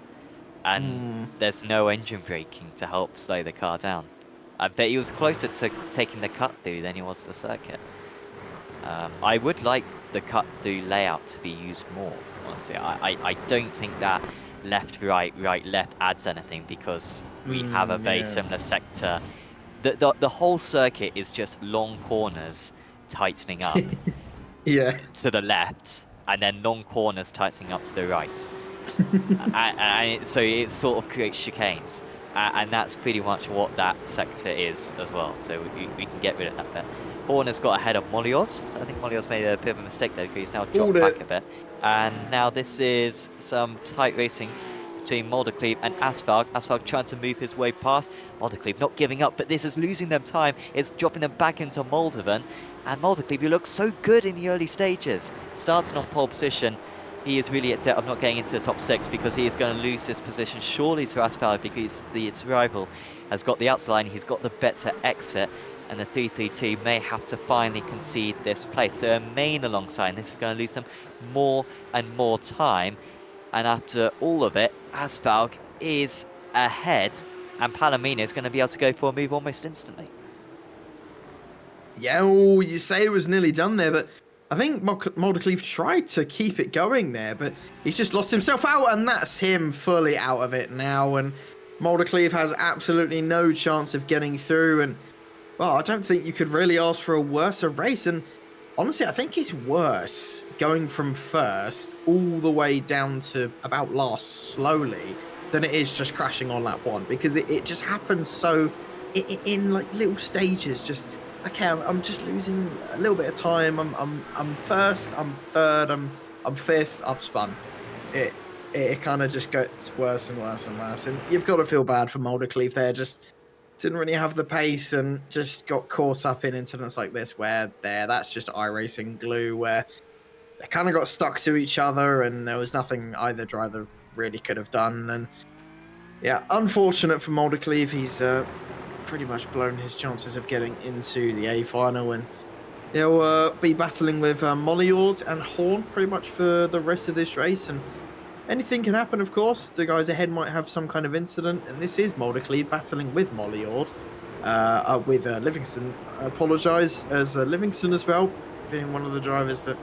and there's no engine braking to help slow the car down. But he was closer to taking the cut through than he was the circuit. I would like the cut through layout to be used more, honestly. I don't think that left, right, left adds anything, because we have a very similar sector. The whole circuit is just long corners tightening up to the left, and then long corners tightening up to the right. So it sort of creates chicanes. And that's pretty much what that sector is as well. So we can get rid of that bit. Horn has got ahead of Mollyord, so I think Mollyord's made a bit of a mistake there, because he's now dropped back a bit. And now this is some tight racing between Moldecleve and Asphalt. Asphalt trying to move his way past. Moldecleve not giving up, but this is losing them time. It's dropping them back into Moldovan. And Moldecleve, who looks so good in the early stages, starting on pole position. He is really at threat of not getting into the top 6, because he is going to lose this position surely to Asphalt, because his rival has got the outside line, he's got the better exit, and the 332 may have to finally concede this place. They remain alongside, and this is going to lose them more and more time. And after all of it, Asphalt is ahead, and Palomino is going to be able to go for a move almost instantly. Yeah, you say it was nearly done there, but I think Moldecleve tried to keep it going there, but he's just lost himself out, and that's him fully out of it now. And Moldecleve has absolutely no chance of getting through. And, well, I don't think you could really ask for a worse race. And honestly, I think it's worse going from first all the way down to about last slowly than it is just crashing on lap 1, because it just happens so in like little stages. Just, okay, I'm just losing a little bit of time. I'm first, I'm third, I'm fifth, I've spun. It kind of just gets worse and worse and worse. And you've got to feel bad for Moldecleve there. Just didn't really have the pace and just got caught up in incidents like this, where that's just iRacing glue, where they kind of got stuck to each other and there was nothing either driver really could have done. And yeah, unfortunate for Moldecleve. He's pretty much blown his chances of getting into the A final, and he'll be battling with Mollyord and Horn pretty much for the rest of this race. And anything can happen, of course. The guys ahead might have some kind of incident, and this is Moldecleve battling with Mollyord, with Livingston. I apologise, as Livingston as well, being one of the drivers that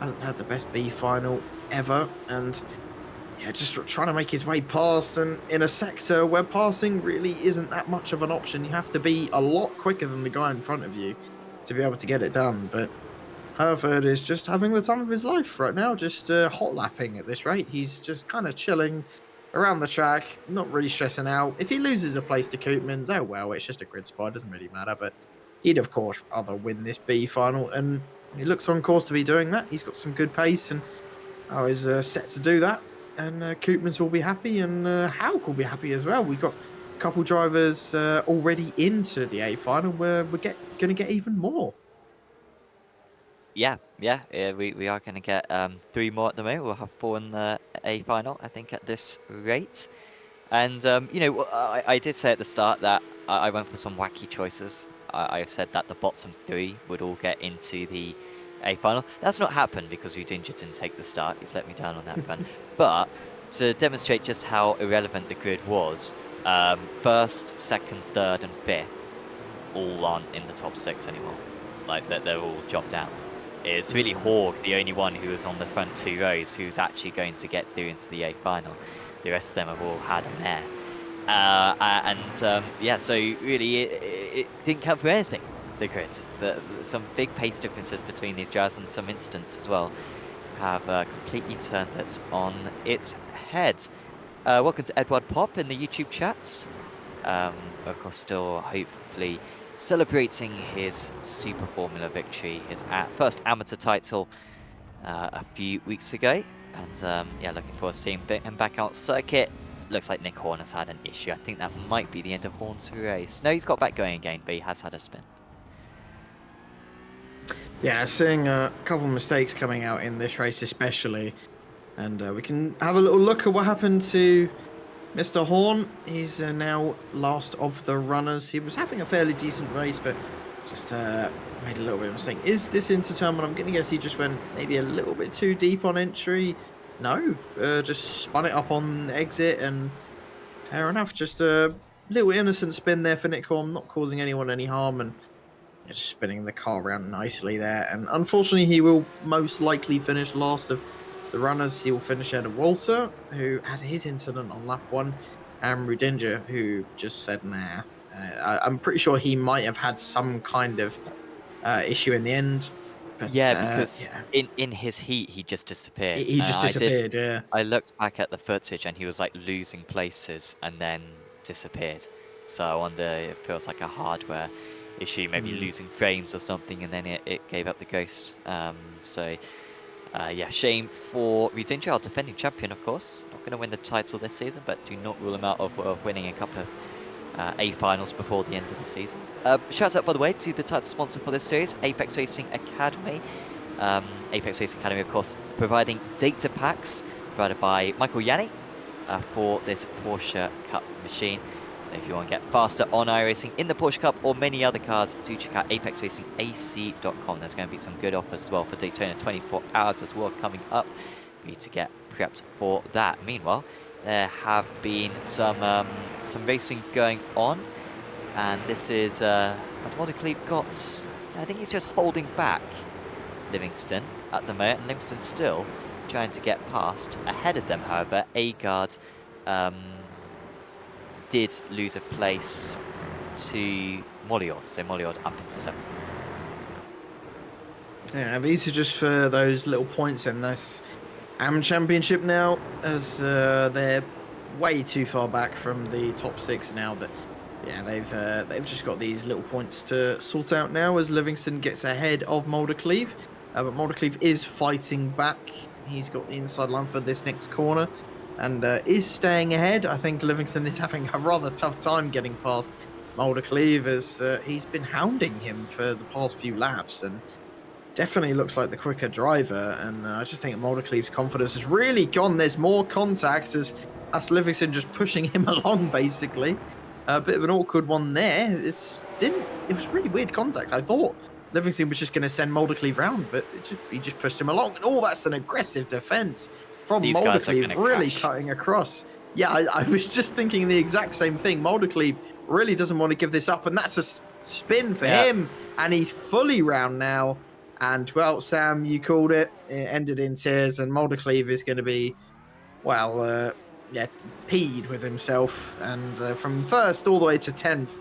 hasn't had the best B final ever, and yeah, just trying to make his way past, and in a sector where passing really isn't that much of an option. You have to be a lot quicker than the guy in front of you to be able to get it done. But Herford is just having the time of his life right now, just hot lapping at this rate. He's just kind of chilling around the track, not really stressing out. If he loses a place to Koopmans, oh well, it's just a grid spot, doesn't really matter. But he'd of course rather win this B final, and he looks on course to be doing that. He's got some good pace, and is set to do that. And Koopmans will be happy, and Hauk will be happy as well. We've got a couple drivers already into the A final, where we're going to get even more. Yeah, we are going to get 3 more at the moment. We'll have 4 in the A final, I think, at this rate. And, you know, I did say at the start that I went for some wacky choices. I said that the bottom 3 would all get into the A final. That's not happened, because Udinja didn't take the start. He's let me down on that front. But to demonstrate just how irrelevant the grid was, first, second, third, and fifth all aren't in the top 6 anymore. Like, they're all dropped out. It's really Hawk, the only one who was on the front 2 rows, who's actually going to get through into the A final. The rest of them have all had a mare. Yeah, so really it didn't count for anything the grid. Some big pace differences between these drivers, and some instants as well have completely turned it on its head. Welcome to Edward Pop in the YouTube chats. Of course, still hopefully celebrating his Super Formula victory, his first amateur title a few weeks ago. And yeah, looking forward to seeing him back out circuit. Looks like Nick Horn has had an issue. I think that might be the end of Horn's race. No, he's got back going again, but he has had a spin. Yeah, seeing a couple of mistakes coming out in this race especially. And we can have a little look at what happened to Mr. Horn. He's now last of the runners. He was having a fairly decent race, but just made a little bit of a mistake. Is this into turn one? I'm going to guess he just went maybe a little bit too deep on entry. No, just spun it up on exit, and fair enough. Just a little innocent spin there for Nick Horn, not causing anyone any harm, and just spinning the car around nicely there. And unfortunately, he will most likely finish last of the runners. He will finish ahead of Walter, who had his incident on lap 1, and Rudinger, who just said nah. I'm pretty sure he might have had some kind of issue in the end. But, yeah, because in his heat, he just disappeared. He just disappeared, yeah. I looked back at the footage and he was like losing places and then disappeared. So I wonder if it feels like a hardware issue, maybe losing frames or something, and then it gave up the ghost. Yeah, shame for Rudinger, our defending champion, of course. Not going to win the title this season, but do not rule him out of winning a couple of A finals before the end of the season. Shout out, by the way, to the title sponsor for this series, Apex Racing Academy. Apex Racing Academy, of course, providing data packs provided by Michael Yanni for this Porsche Cup machine. So if you want to get faster on iRacing in the Porsche Cup or many other cars, do check out apexracingac.com. There's going to be some good offers as well for Daytona 24 hours as well coming up for you to get prepped for that. Meanwhile, there have been some racing going on, and this is as Monocleve got, I think he's just holding back Livingston at the moment, and Livingston still trying to get past. Ahead of them, however, Agard did lose a place to Molliord, so Molliord up into 7th. Yeah, these are just for those little points in this AM Championship now, as they're way too far back from the top 6 now. That yeah, they've just got these little points to sort out now as Livingston gets ahead of Mouldercleave. But Mouldercleave is fighting back. He's got the inside line for this next corner and is staying ahead. I think Livingston is having a rather tough time getting past Mouldercleave, as he's been hounding him for the past few laps and definitely looks like the quicker driver. And I just think Mouldercleave's confidence has really gone. There's more contacts as that's Livingston just pushing him along, basically. A bit of an awkward one there. It was really weird contact. I thought Livingston was just going to send Mouldercleave round, but he just pushed him along. And that's an aggressive defense from Mouldercleave, really cutting across. Yeah, I was just thinking the exact same thing. Mouldercleave really doesn't want to give this up, and that's a spin for him. And he's fully round now. And, well, Sam, you called it. It ended in tears, and Mouldercleave is going to be, well, peed with himself. And from first all the way to 10th,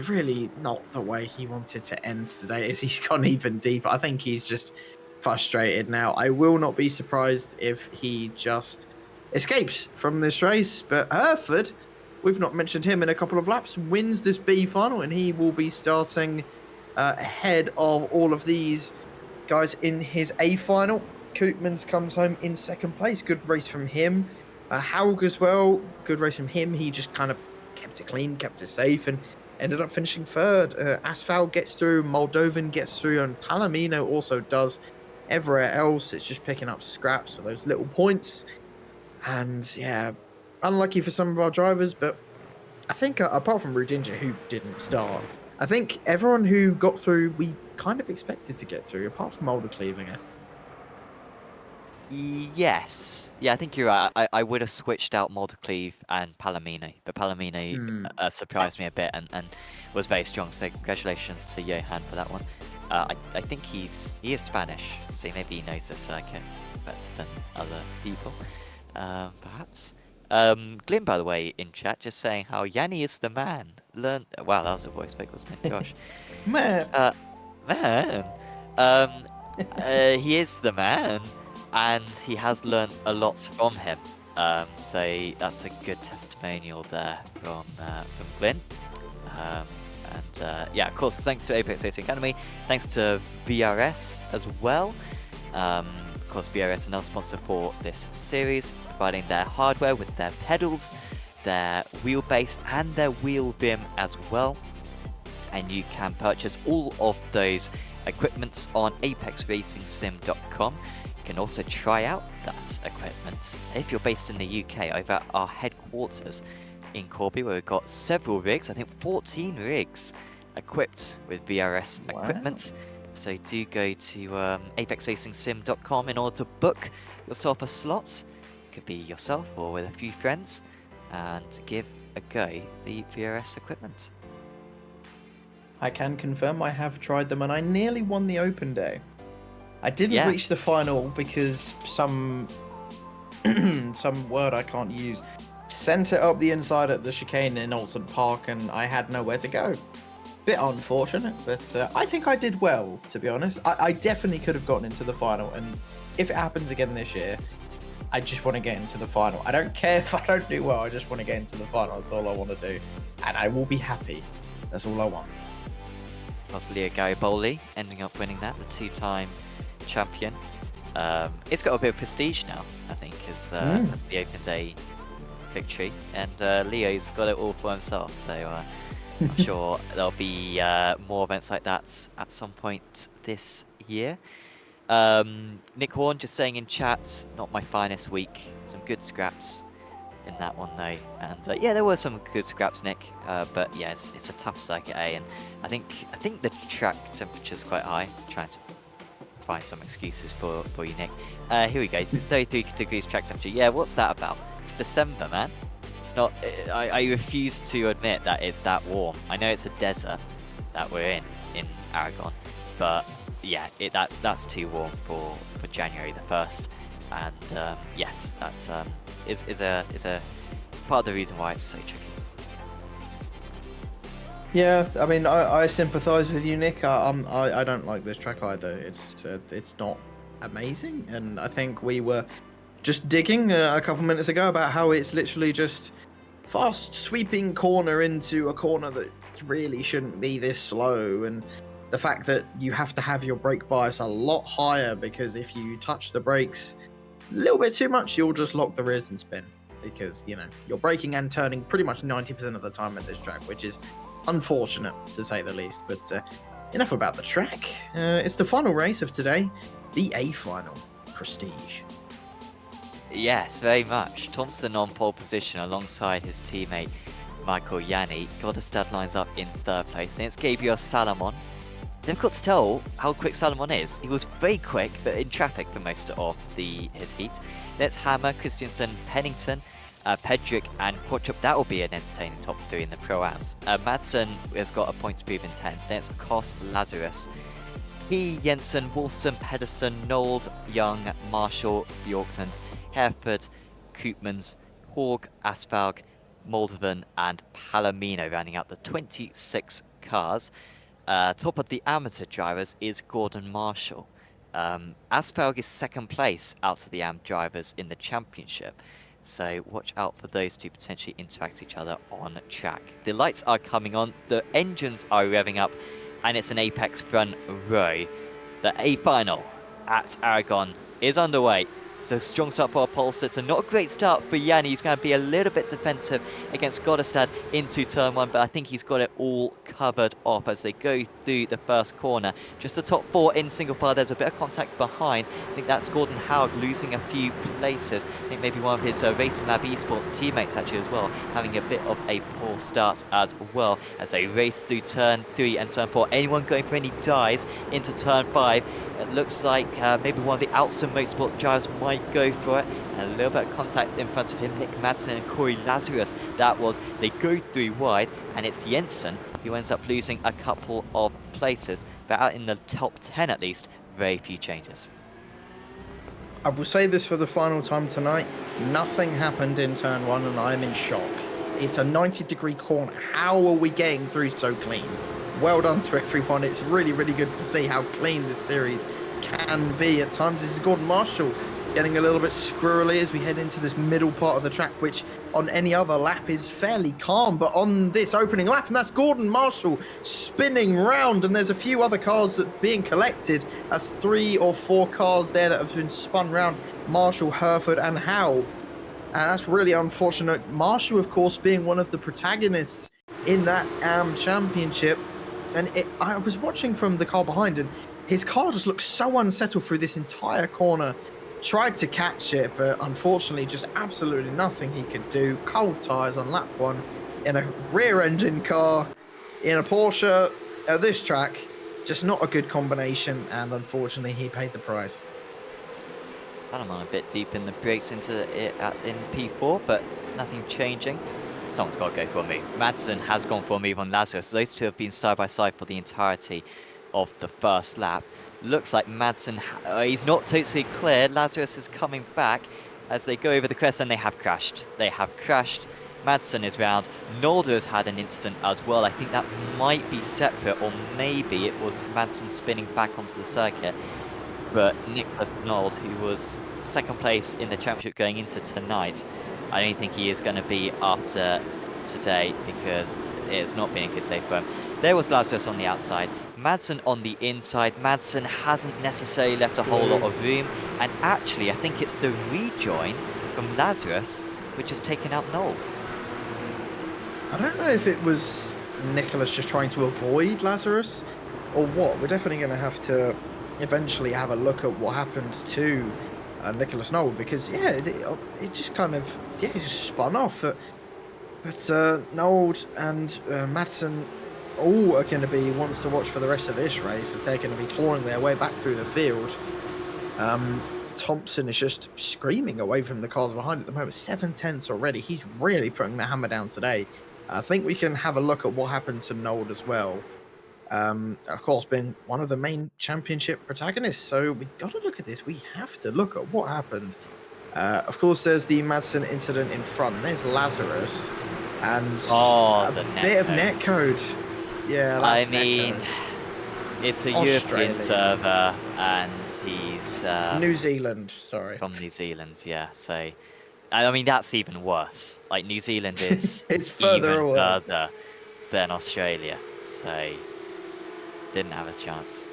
really not the way he wanted to end today, as he's gone even deeper. I think he's just frustrated now. I will not be surprised if he just escapes from this race. But Hereford, we've not mentioned him in a couple of laps, wins this B final, and he will be starting ahead of all of these guys in his A final. Koopmans comes home in 2nd place. Good race from him. Haug as well. Good race from him. He just kind of kept it clean, kept it safe, and ended up finishing 3rd. Asphalt gets through, Moldovan gets through, and Palomino also does. Everywhere else, it's just picking up scraps for those little points. And yeah, unlucky for some of our drivers, but I think apart from Rudinger, who didn't start, I think everyone who got through, we kind of expected to get through, apart from Mouldercleave, I guess. Yes. Yeah, I think you're right. I would have switched out Mouldercleave and Palomino, but Palomino surprised me a bit and was very strong, so congratulations to Johan for that one. I think he is Spanish, so maybe he knows the circuit better than other people, perhaps. Glyn, by the way, in chat, just saying how Yanni is the man. Wow, that was a voice fake, wasn't it? Gosh. Man. Man. He is the man, and he has learned a lot from him. So that's a good testimonial there from Glyn. Yeah, of course, thanks to Apex Racing Academy, thanks to VRS as well. Of course, VRS are now sponsor for this series, providing their hardware with their pedals, their wheelbase, and their wheel bim as well. And you can purchase all of those equipments on apexracingsim.com. You can also try out that equipment if you're based in the UK over at our headquarters in Corby, where we've got several rigs, I think 14 rigs equipped with VRS equipment. So do go to apexracingsim.com in order to book yourself a slot. It could be yourself or with a few friends, and give a go the VRS equipment. I can confirm I have tried them and I nearly won the open day. I didn't reach the final because some word I can't use sent it up the inside at the chicane in Alton Park and I had nowhere to go. Bit unfortunate, but I think I did well, to be honest. I definitely could have gotten into the final, and if it happens again this year, I just want to get into the final. I don't care if I don't do well, I just want to get into the final. That's all I want to do, and I will be happy. That's all I want. That's Leo Garibaldi ending up winning that, the two-time champion. It's got a bit of prestige now, I think, as the open day victory, and Leo's got it all for himself, so I'm sure there'll be more events like that at some point this year. Nick Horn just saying in chat, not my finest week, some good scraps in that one though, and yeah, there were some good scraps, Nick, but yeah, it's a tough circuit A, and I think the track temperature's quite high. I'm trying to find some excuses for you, Nick. Here we go, 33 degrees track temperature. Yeah, what's that about? It's December, man. It's not. I refuse to admit that it's that warm. I know it's a desert that we're in Aragon, but yeah, that's too warm for January the 1st, and yes, that is a part of the reason why it's so tricky. Yeah, I mean, I sympathise with you, Nick. I don't like this track either. It's not amazing, and I think we were just digging a couple minutes ago about how it's literally just fast sweeping corner into a corner that really shouldn't be this slow, and the fact that you have to have your brake bias a lot higher, because if you touch the brakes a little bit too much, you'll just lock the rears and spin, because, you know, you're braking and turning pretty much 90% of the time at this track, which is unfortunate to say the least. But enough about the track. It's the final race of today, the A final, Prestige. Yes, very much. Thompson on pole position alongside his teammate Michael Yanni. Goddestad lines up in 3rd place, and it's Gabriel Salomon. Difficult to tell how quick Salomon is. He was very quick, but in traffic for most of his heat. That's Hammer, Christensen, Pennington, Pedrick, and Portrup. That will be an entertaining top 3 in the Pro-Ams. Madsen has got a point to prove in 10th. Then it's Koss, Lazarus, P, Jensen, Wilson, Pedersen, Nold, Young, Marshall, Bjorkland, Hereford, Koopmans, Horg, Asfalg, Moldovan, and Palomino, rounding out the 26 cars. Top of the amateur drivers is Gordon Marshall. Asfalg is 2nd place out of the AM drivers in the championship, so watch out for those two potentially interact each other on track. The lights are coming on, the engines are revving up, and it's an Apex front row. The A final at Aragon is underway. So strong start for our pole sitter. Not a great start for Yanni. He's going to be a little bit defensive against Goddestad into turn 1, but I think he's got it all covered off as they go through the first corner. Just the top 4 in single file. There's a bit of contact behind. I think that's Gordon Howard losing a few places. I think maybe one of his Racing Lab esports teammates actually as well, having a bit of a poor start as well as they race through turn 3 and turn 4. Anyone going for any dives into turn 5? It looks like maybe one of the Outson Motorsport drivers might go for it. And a little bit of contact in front of him, Nick Madsen and Corey Lazarus. They go through wide, and it's Jensen who ends up losing a couple of places. But out in the top 10 at least, very few changes. I will say this for the final time tonight. Nothing happened in turn 1 and I am in shock. It's a 90-degree corner. How are we getting through so clean? Well done to everyone. It's really, really good to see how clean this series can be at times. This is Gordon Marshall getting a little bit squirrely as we head into this middle part of the track, which on any other lap is fairly calm, but on this opening lap, and that's Gordon Marshall spinning round, and there's a few other cars that are being collected. That's 3 or 4 cars there that have been spun round. Marshall, Hereford and Haug. And that's really unfortunate. Marshall, of course, being one of the protagonists in that championship. And I was watching from the car behind, and his car just looked so unsettled through this entire corner. Tried to catch it, but unfortunately just absolutely nothing he could do. Cold tyres on lap 1 in a rear-engine car in a Porsche at this track. Just not a good combination, and unfortunately he paid the price. I'm a bit deep in the brakes into it in P4, but nothing changing. Someone's got to go for a move. Madsen has gone for a move on Lazarus. Those two have been side by side for the entirety of the first lap. Looks like Madsen, he's not totally clear. Lazarus is coming back as they go over the crest, and they have crashed. They have crashed. Madsen is round. Nolder has had an incident as well. I think that might be separate, or maybe it was Madsen spinning back onto the circuit. But Nicholas Nold, who was second place in the championship going into tonight, I don't think he is going to be after today because it's not been a good day for him. There was Lazarus on the outside. Madsen on the inside. Madsen hasn't necessarily left a whole lot of room, and actually I think it's the rejoin from Lazarus which has taken out Knowles. I don't know if it was Nicholas just trying to avoid Lazarus or what. We're definitely going to have to eventually have a look at what happened to Nicholas Nold, because yeah, it just kind of it just spun off. But Nold and Madsen all are going to be ones to watch for the rest of this race, as they're going to be clawing their way back through the field. Thompson is just screaming away from the cars behind at the moment. 7/10 already. He's really putting the hammer down today. I think we can have a look at what happened to Nold as well. Of course, been one of the main championship protagonists, so we've got to look at this. We have to look at what happened. Of course, there's the Madsen incident in front. There's Lazarus, and a bit of netcode. Yeah, that's I mean, it's a European server, and he's New Zealand. Sorry, from New Zealand. Yeah, so I mean that's even worse. Like New Zealand is it's further away further than Australia, so didn't have a chance.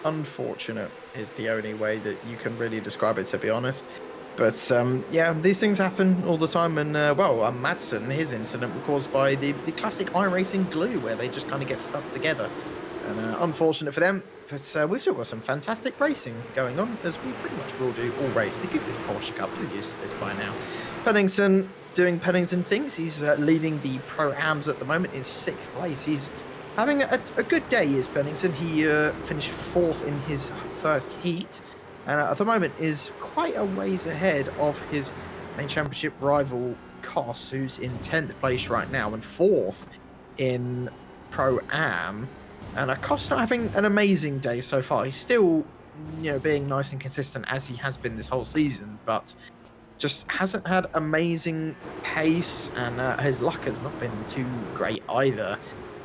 Unfortunate is the only way that you can really describe it, to be honest. But yeah, these things happen all the time, and Madsen, his incident was caused by the classic iRacing glue, where they just kind of get stuck together. And unfortunate for them, but we've still got some fantastic racing going on, as we pretty much will do all race, because it's Porsche Cup. You're used to this by now. Pennington doing Pennington things. He's leading the Pro-Ams at the moment in 6th place. He's having a good day, is Pennington. He finished 4th in his first heat, and at the moment is quite a ways ahead of his main championship rival Koss, who's in 10th place right now and 4th in Pro-Am. And Koss not having an amazing day so far. He's still, being nice and consistent as he has been this whole season, but just hasn't had amazing pace, and his luck has not been too great either.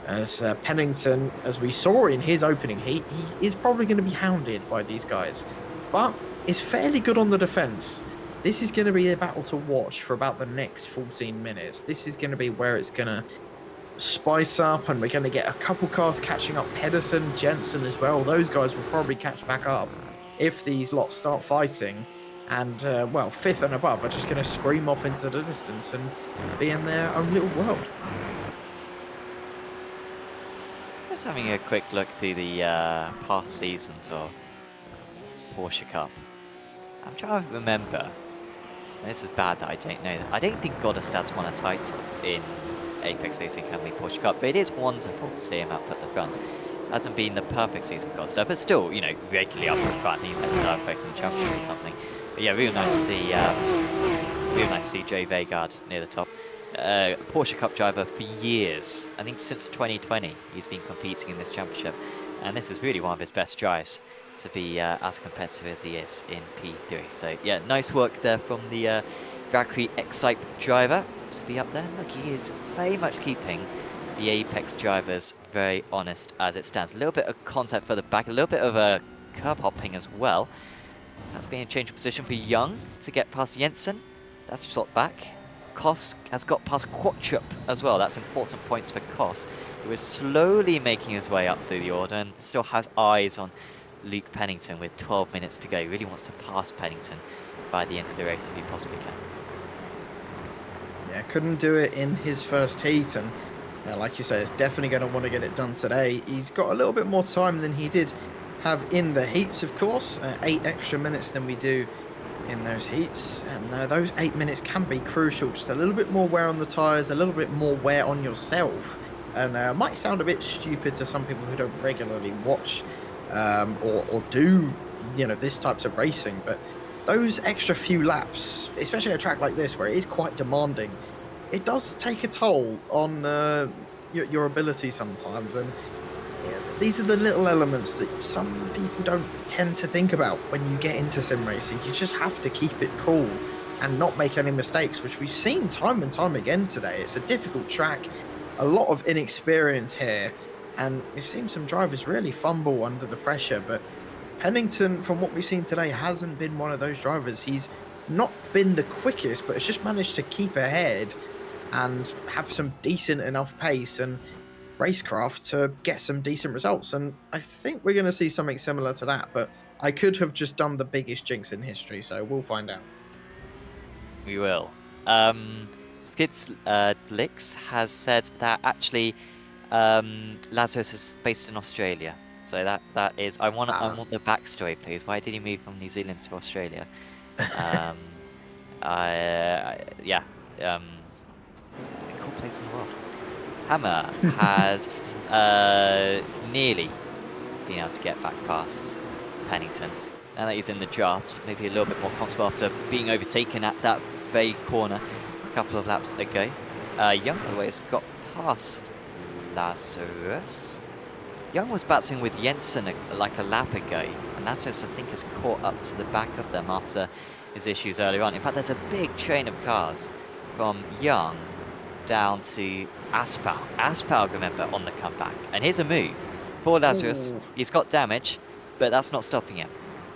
As Pennington, as we saw in his opening heat, he is probably going to be hounded by these guys, but is fairly good on the defense. This is going to be a battle to watch for about the next 14 minutes. This is going to be where it's going to spice up, and we're going to get a couple cars catching up. Pedersen, Jensen as well. Those guys will probably catch back up if these lots start fighting. And, 5th and above are just going to scream off into the distance and be in their own little world. Just having a quick look through the past seasons of Porsche Cup. I'm trying to remember, and this is bad that I don't know that. I don't think Godestad's won a title in Apex Racing Academy Porsche Cup, but it is wonderful to see him up at the front. Hasn't been the perfect season for Godestad, but still, regularly up at the front. He's had 3rd place in the championship or something. But yeah, really nice to see Joe Vegard near the top. Porsche Cup driver for years. I think since 2020 he's been competing in this championship, and this is really one of his best drives. to be as competitive as he is in P3. So yeah, nice work there from the Valkyrie X-Type driver to be up there. Look, he is very much keeping the Apex drivers very honest as it stands. A little bit of contact further back, a little bit of a curb hopping as well. That's been a change of position for Young to get past Jensen. That's shot back. Kos has got past Quattrup as well. That's important points for Kos, who is slowly making his way up through the order and still has eyes on Luke Pennington with 12 minutes to go. He really wants to pass Pennington by the end of the race if he possibly can. Yeah, couldn't do it in his first heat, and like you say, it's definitely going to want to get it done today. He's got a little bit more time than he did have in the heats, of course, 8 extra minutes than we do in those heats, and those 8 minutes can be crucial. Just a little bit more wear on the tyres, a little bit more wear on yourself, and might sound a bit stupid to some people who don't regularly watch or do, you know, this types of racing, but those extra few laps, especially a track like this where it is quite demanding, it does take a toll on your ability sometimes. And these are the little elements that some people don't tend to think about when you get into sim racing. You just have to keep it cool and not make any mistakes, which we've seen time and time again today. It's a difficult track, a lot of inexperience here, and we've seen some drivers really fumble under the pressure. But Pennington, from what we've seen today, hasn't been one of those drivers. He's not been the quickest, but has just managed to keep ahead and have some decent enough pace and racecraft to get some decent results. And I think we're going to see something similar to that, but I could have just done the biggest jinx in history, so we'll find out. We will. Skids Licks has said that actually Lazarus is based in Australia. So that is, I want the backstory, please. Why did he move from New Zealand to Australia? Yeah. Cool place in the world. Hammer has nearly been able to get back past Pennington. Now that he's in the draft, maybe a little bit more comfortable after being overtaken at that very corner a couple of laps ago. Young, by the way, has got past Lazarus. Young was battling with Jensen like a lap ago, and Lazarus, I think, has caught up to the back of them after his issues earlier on. In fact, there's a big train of cars from Young down to Asphalt. Asphalt, remember, on the comeback. And here's a move for Lazarus. Ooh. He's got damage, but that's not stopping him.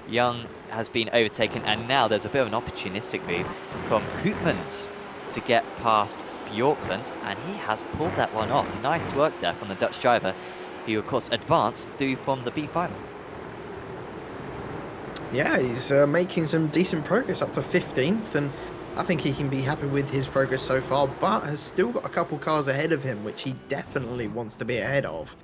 Young has been overtaken, and now there's a bit of an opportunistic move from Koopmans to get past Bjorkland, and he has pulled that one off. Nice work there from the Dutch driver, who, of course, advanced through from the B final. Yeah, he's making some decent progress up to 15th, and I think he can be happy with his progress so far, but has still got a couple cars ahead of him, which he definitely wants to be ahead of.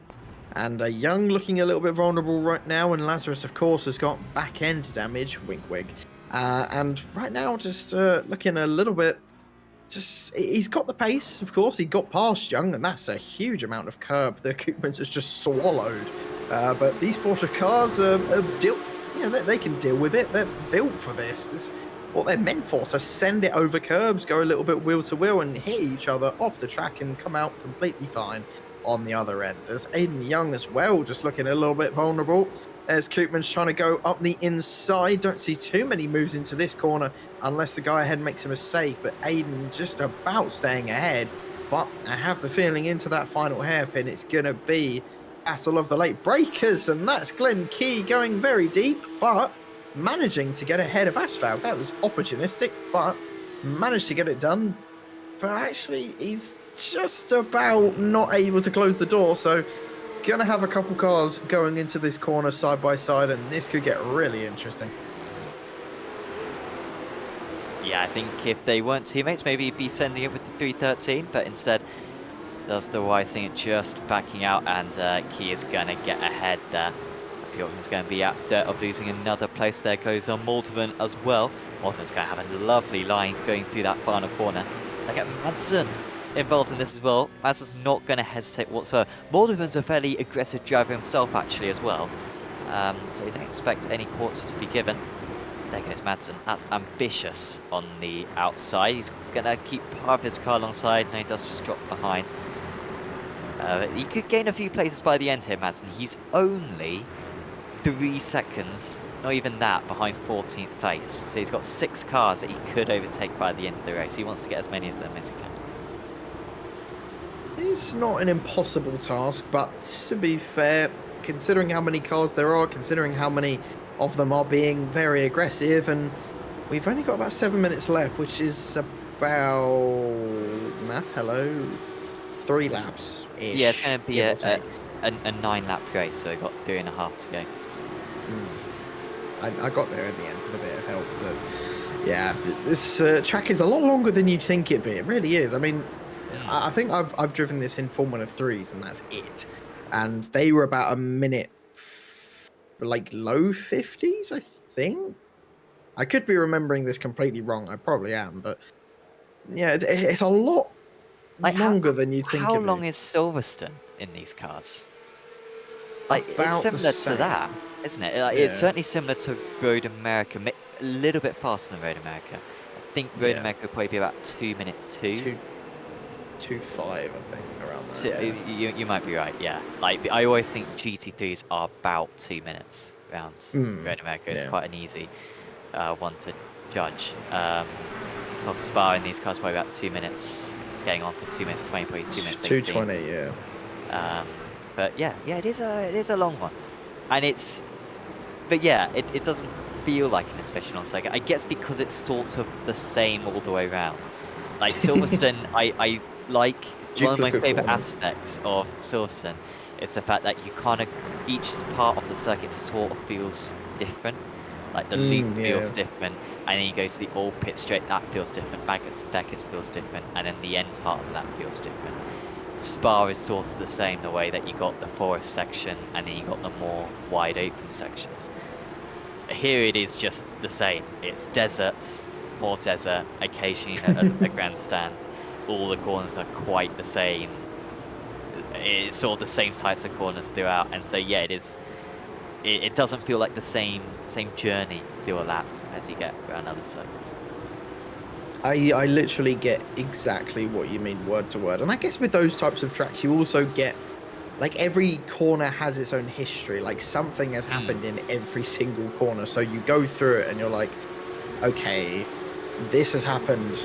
And Young looking a little bit vulnerable right now, and Lazarus, of course, has got back-end damage, wink wink. And right now, just looking a little bit, he's got the pace, of course. He got past Young, and that's a huge amount of curb that Koopmans has just swallowed. But these Porsche cars they can deal with it. They're built for this. This is what they're meant for, to send it over curbs, go a little bit wheel to wheel, and hit each other off the track and come out completely fine on the other end. There's Aiden Young as well, just looking a little bit vulnerable. There's Koopmans trying to go up the inside. Don't see too many moves into this corner unless the guy ahead makes a mistake, but Aiden just about staying ahead. But I have the feeling into that final hairpin, it's going to be battle of the late breakers, and that's Glenn Key going very deep, but managing to get ahead of Asphalt. That was opportunistic, but managed to get it done. But actually, he's just about not able to close the door, so gonna have a couple cars going into this corner side by side, and this could get really interesting. Yeah, I think if they weren't teammates, maybe he'd be sending it with the 313, but instead does the right thing, just backing out, and Key is gonna get ahead there. Bjorkman's going to be out there of losing another place. There goes on Malderman as well. Malderman's going to have a lovely line going through that final corner. They get Madsen involved in this as well. Madsen's not going to hesitate whatsoever. Malderman's a fairly aggressive driver himself, actually, as well. So you don't expect any quarters to be given. There goes Madsen. That's ambitious on the outside. He's going to keep part of his car alongside. No, he does just drop behind. He could gain a few places by the end here, Madsen. He's only 3 seconds, not even that, behind 14th place. So he's got 6 cars that he could overtake by the end of the race. He wants to get as many of them as he can. It's not an impossible task, but to be fair, considering how many cars there are, considering how many of them are being very aggressive, and we've only got about 7 minutes left, which is about math. Hello, 3 laps. Yeah, it's going to be a 9-lap race, so we've got 3.5 to go. I got there in the end with a bit of help, but yeah, this track is a lot longer than you'd think it'd be. It really is. I mean, I think I've driven this in Formula 3s, and that's it. And they were about a minute, like low 50s, I think. I could be remembering this completely wrong. I probably am, but yeah, it's a lot longer than you'd think. How long is Silverstone in these cars? Like, About it's similar the to same. that, isn't it? Like, Yeah. It's certainly similar to Road America, a little bit faster than Road America. I think Road Yeah. America would probably be about 2 minute 2. 2.5, I think, around there. So yeah. you might be right, yeah. Like, I always think GT3s are about 2 minutes around Road America. It's yeah. quite an easy one to judge. Well, Spa in these cars probably about 2 minutes, getting on for 2 minutes 20, probably 2 minutes 2:20, yeah. But yeah, it is a long one, and but yeah, it doesn't feel like an especially long circuit. I guess because it's sort of the same all the way around. Like Silverstone, I like one of my Duplicate favorite corners. aspects of Silverstone is the fact that you kind of each part of the circuit sort of feels different. Like the loop feels Yeah. different, and then you go to the old pit straight, that feels different. Beckett's feels different, and then the end part of that feels different. Spa is sort of the same, the way that you got the forest section and then you got the more wide open sections. Here it is just the same. It's deserts, more desert, occasionally a grandstand. All the corners are quite the same. It's sort of the same types of corners throughout, and so yeah, it doesn't feel like the same journey through a lap as you get around other circuits. I literally get exactly what you mean, word to word. And I guess with those types of tracks, you also get, like, every corner has its own history. Like, something has happened in every single corner. So you go through it and you're like, okay, this has happened,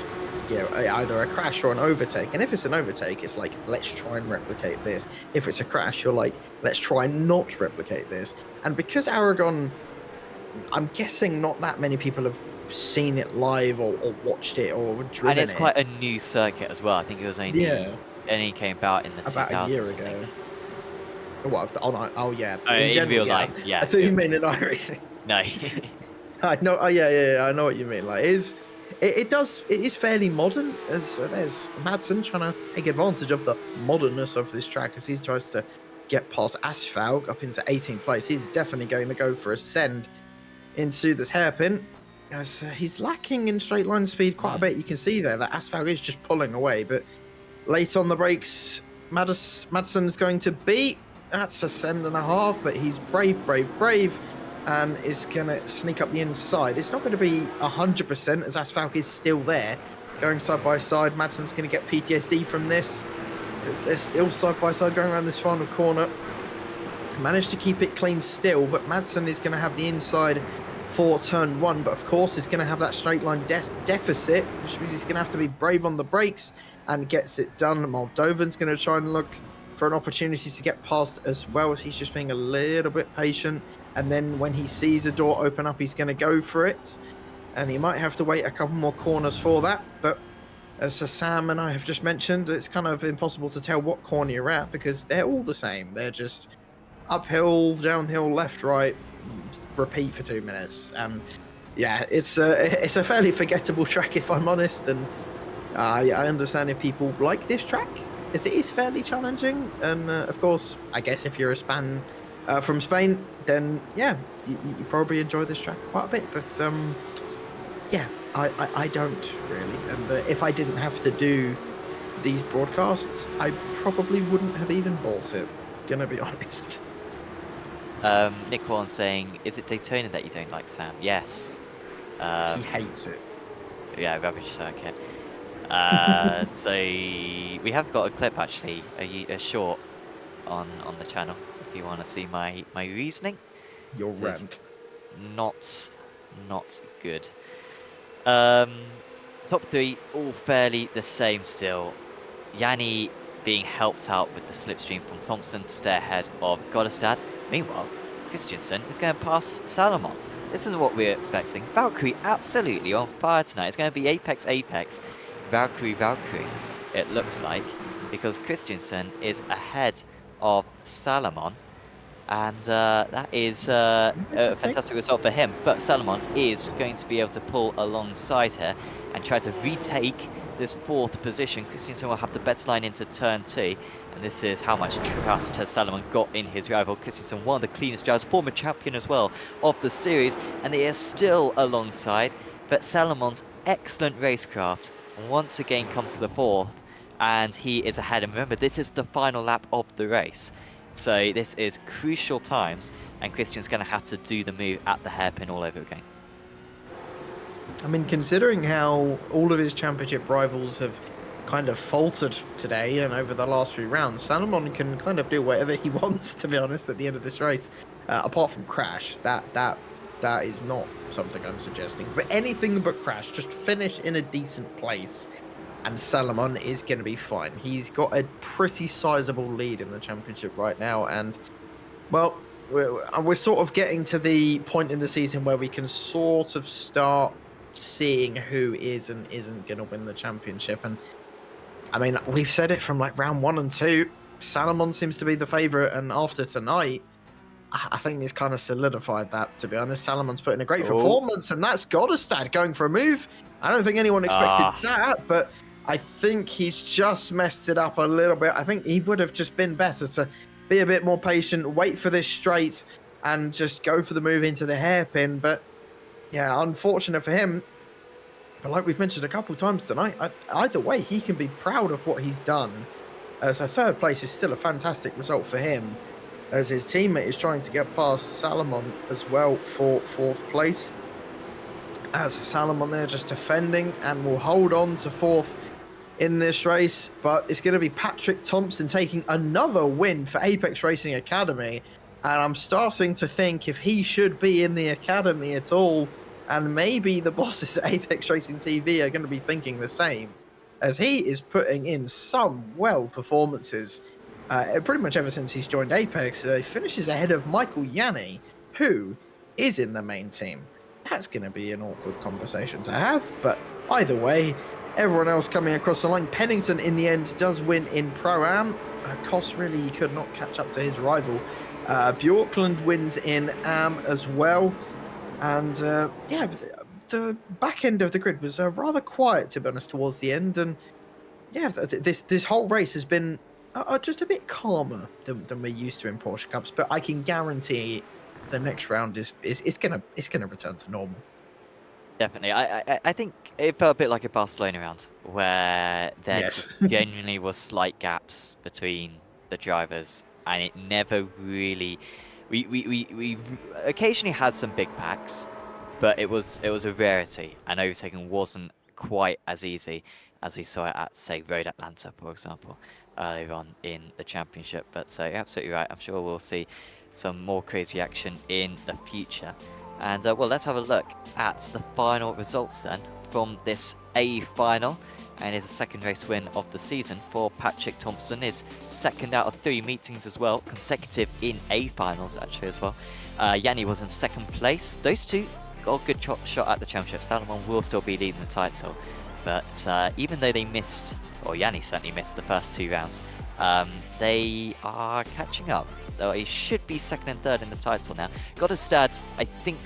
you know, either a crash or an overtake. And if it's an overtake, it's like, let's try and replicate this. If it's a crash, you're like, let's try and not replicate this. And because Aragon, I'm guessing not that many people have seen it live or watched it or driven And it's it. quite a new circuit as well. I think it was only came about in the 2000s. About a year ago. What? Oh yeah. In real life, yeah. I thought you meant in iRacing. No. I know. Oh yeah. I know what you mean. Like, it is fairly modern. There's Madsen trying to take advantage of the modernness of this track as he tries to get past Asphalt up into 18th place. He's definitely going to go for a send into this hairpin. As he's lacking in straight line speed quite a bit. You can see there that Asphalt is just pulling away, but late on the brakes, Madsen's going to beat. That's a send and a half, but he's brave, and is going to sneak up the inside. It's not going to be 100% as Asphalt is still there, going side by side. Madsen's going to get PTSD from this. They're still side by side going around this final corner. Managed to keep it clean still, but Madsen is going to have the inside for turn 1, but of course he's going to have that straight line deficit, which means he's going to have to be brave on the brakes and gets it done. Moldovan's going to try and look for an opportunity to get past as well, as he's just being a little bit patient, and then when he sees a door open up, he's going to go for it, and he might have to wait a couple more corners for that. But as Sam and I have just mentioned, it's kind of impossible to tell what corner you're at because they're all the same. They're just uphill, downhill, left, right, repeat for 2 minutes. And yeah, it's a fairly forgettable track, if I'm honest. And I understand if people like this track, as it is fairly challenging. And of course, I guess if you're from Spain, then yeah, you probably enjoy this track quite a bit. But yeah, I don't really. And if I didn't have to do these broadcasts, I probably wouldn't have even bought it, gonna be honest. Nick Horn saying, is it Daytona that you don't like, Sam? Yes. He hates it. Yeah, rubbish circuit. So we have got a clip actually, a short on the channel if you want to see my reasoning. your It is ramp. not good. Top three, all fairly the same still. Yanni being helped out with the slipstream from Thompson to stay ahead of Goddestad. Meanwhile, Christensen is going past Salomon. This is what we're expecting. Valkyrie absolutely on fire tonight. It's going to be Apex, Valkyrie, it looks like, because Christensen is ahead of Salomon. And that is a fantastic result for him. But Salomon is going to be able to pull alongside her and try to retake this fourth position. Christensen will have the best line into turn 2. And this is how much trust has Salomon got in his rival. Christensen, one of the cleanest drivers, former champion as well of the series. And they are still alongside. But Salomon's excellent racecraft once again comes to the fourth. And he is ahead. And remember, this is the final lap of the race. So this is crucial times, and Christian's going to have to do the move at the hairpin all over again. I mean, considering how all of his championship rivals have kind of faltered today and over the last few rounds, Salomon can kind of do whatever he wants, to be honest, at the end of this race. Apart from crash, that is not something I'm suggesting. But anything but crash, just finish in a decent place, and Salomon is going to be fine. He's got a pretty sizable lead in the championship right now, and, well, we're sort of getting to the point in the season where we can sort of start seeing who is and isn't going to win the championship. And, I mean, we've said it from, like, round 1 and 2. Salomon seems to be the favourite, and after tonight, I think it's kind of solidified that, to be honest. Salomon's put in a great performance, and that's Goddestad going for a move. I don't think anyone expected that, but I think he's just messed it up a little bit. I think he would have just been better to be a bit more patient, wait for this straight, and just go for the move into the hairpin. But, yeah, unfortunate for him. But like we've mentioned a couple of times tonight, either way, he can be proud of what he's done. So third place is still a fantastic result for him, as his teammate is trying to get past Salomon as well for fourth place. As Salomon there just defending and will hold on to fourth in this race, but it's going to be Patrick Thompson taking another win for Apex Racing Academy, and I'm starting to think if he should be in the academy at all, and maybe the bosses at Apex Racing TV are going to be thinking the same, as he is putting in some performances pretty much ever since he's joined Apex. He finishes ahead of Michael Yanni, who is in the main team. That's going to be an awkward conversation to have, but either way, everyone else coming across the line. Pennington, in the end, does win in Pro-Am. Koss really could not catch up to his rival. Bjorkland wins in Am as well. And, yeah, the back end of the grid was rather quiet, to be honest, towards the end. And, yeah, this whole race has been just a bit calmer than we're used to in Porsche Cups. But I can guarantee the next round is gonna return to normal. Definitely. I think it felt a bit like a Barcelona round, where there just genuinely was slight gaps between the drivers, and it never really. We occasionally had some big packs, but it was a rarity, and overtaking wasn't quite as easy as we saw it at, say, Road Atlanta, for example, earlier on in the championship. But so you're absolutely right. I'm sure we'll see some more crazy action in the future. And well, let's have a look at the final results then from this A final. And it's a second race win of the season for Patrick Thompson. His second out of 3 meetings as well, consecutive in A finals actually as well. Yanni was in second place. Those two got a good shot at the championship. Salomon will still be leading the title, but even though they missed, or Yanni certainly missed the first 2 rounds, they are catching up. Though he should be second and third in the title now. Goddestad, I think,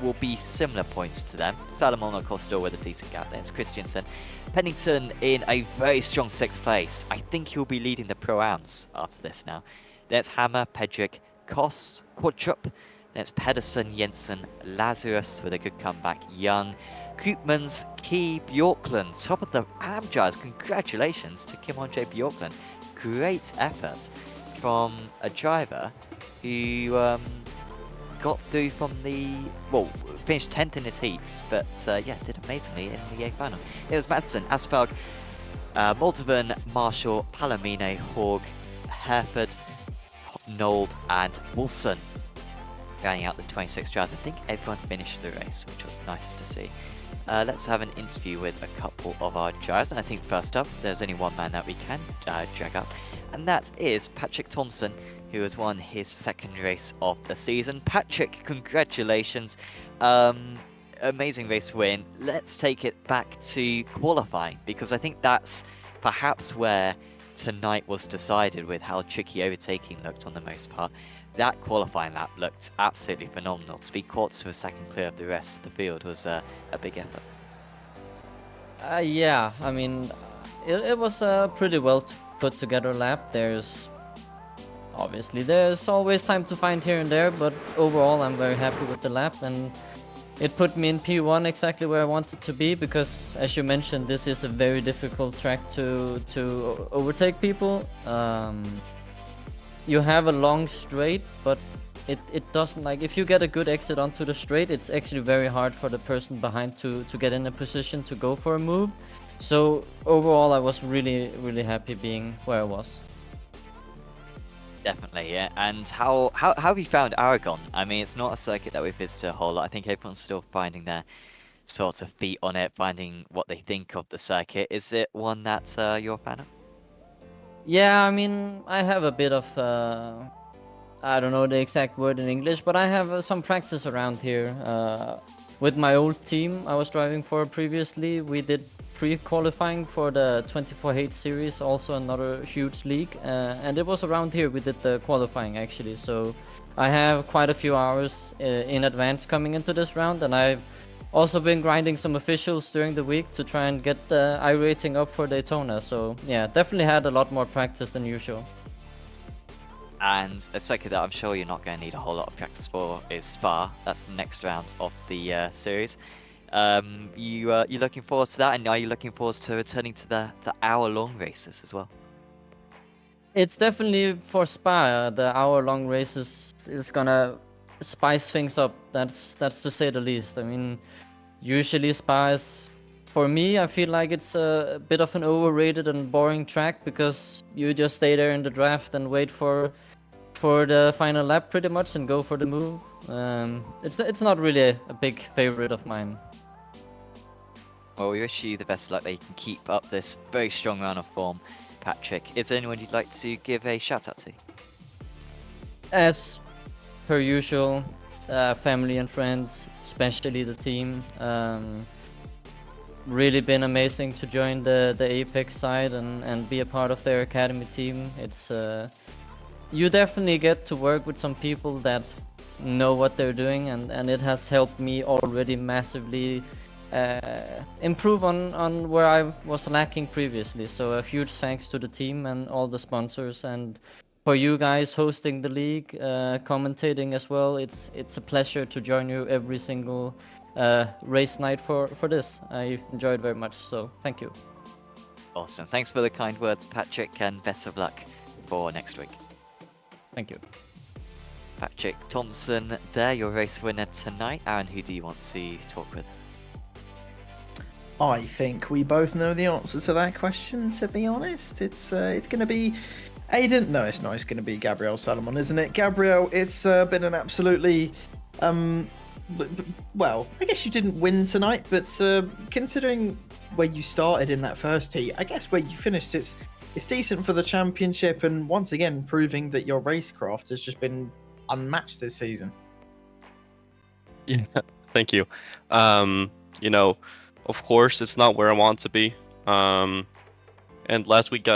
will be similar points to them. Salomon, of course, still with a decent gap there. It's Christensen. Pennington in a very strong 6th place. I think he'll be leading the Pro-Ams after this now. Then it's Hammer, Pedrick, Koss, Quadrup. Then it's Pedersen, Jensen, Lazarus with a good comeback. Young, Koopmans, Key, Bjorkland. Top of the Am drivers. Congratulations to Kim-Andre Bjorkland. Great effort from a driver who got through from the, well, finished 10th in his heats, but yeah, did amazingly in the A final. It was Madsen, Asfalg, Moldovan, Marshall, Palomino, Horg, Hereford, Nold, and Wilson. rounding out the 26 drivers. I think everyone finished the race, which was nice to see. Let's have an interview with a couple of our drivers, and I think first up, there's only one man that we can drag up, and that is Patrick Thompson, who has won his second race of the season. Patrick, congratulations. Amazing race win. Let's take it back to qualifying, because I think that's perhaps where tonight was decided, with how tricky overtaking looked on the most part. That qualifying lap looked absolutely phenomenal. To be caught to a second clear of the rest of the field was a big effort. Yeah, I mean, it was a pretty well put together lap. Obviously there's always time to find here and there, but overall I'm very happy with the lap, and it put me in P1 exactly where I wanted to be, because as you mentioned, this is a very difficult track to overtake people. You have a long straight, but it doesn't, like, if you get a good exit onto the straight, it's actually very hard for the person behind to get in a position to go for a move. So overall I was really happy being where I was. Definitely, yeah. And how have you found Aragon? I mean, it's not a circuit that we visited a whole lot. I think everyone's still finding their sort of feet on it, finding what they think of the circuit. Is it one that you're a fan of? Yeah, I mean, I have a bit of, I don't know the exact word in English, but I have some practice around here. With my old team I was driving for previously, we did pre-qualifying for the 24H series, also another huge league, and it was around here we did the qualifying actually. So I have quite a few hours in advance coming into this round, and I've also been grinding some officials during the week to try and get the iRacing up for Daytona. So yeah, definitely had a lot more practice than usual. And a circuit that I'm sure you're not going to need a whole lot of practice for is Spa. That's the next round of the series. You looking forward to that, and are you looking forward to returning to the hour-long races as well? It's definitely for Spa. The hour-long races is gonna spice things up. That's to say the least. I mean, usually Spa is, for me, I feel like it's a bit of an overrated and boring track, because you just stay there in the draft and wait for the final lap pretty much and go for the move. It's not really a big favorite of mine. Well, we wish you the best of luck that you can keep up this very strong run of form, Patrick. Is there anyone you'd like to give a shout out to? As per usual, family and friends, especially the team. Really been amazing to join the Apex side and be a part of their academy team. It's you definitely get to work with some people that know what they're doing, and it has helped me already massively improve on where I was lacking previously. So a huge thanks to the team and all the sponsors, and for you guys hosting the league, commentating as well. It's a pleasure to join you every single race night for this. I enjoyed very much, so thank you. Awesome. Thanks for the kind words, Patrick, and best of luck for next week. Thank you. Patrick Thompson there, your race winner tonight. Aaron, who do you want to talk with? I think we both know the answer to that question, to be honest. It's going to be Aiden. No, it's not. It's going to be Gabriel Salomon, isn't it? Gabriel, it's been an absolutely... well, I guess you didn't win tonight, but considering where you started in that first heat, I guess where you finished, it's decent for the championship, and once again proving that your racecraft has just been unmatched this season. Yeah, thank you. You know, of course, it's not where I want to be. And last week,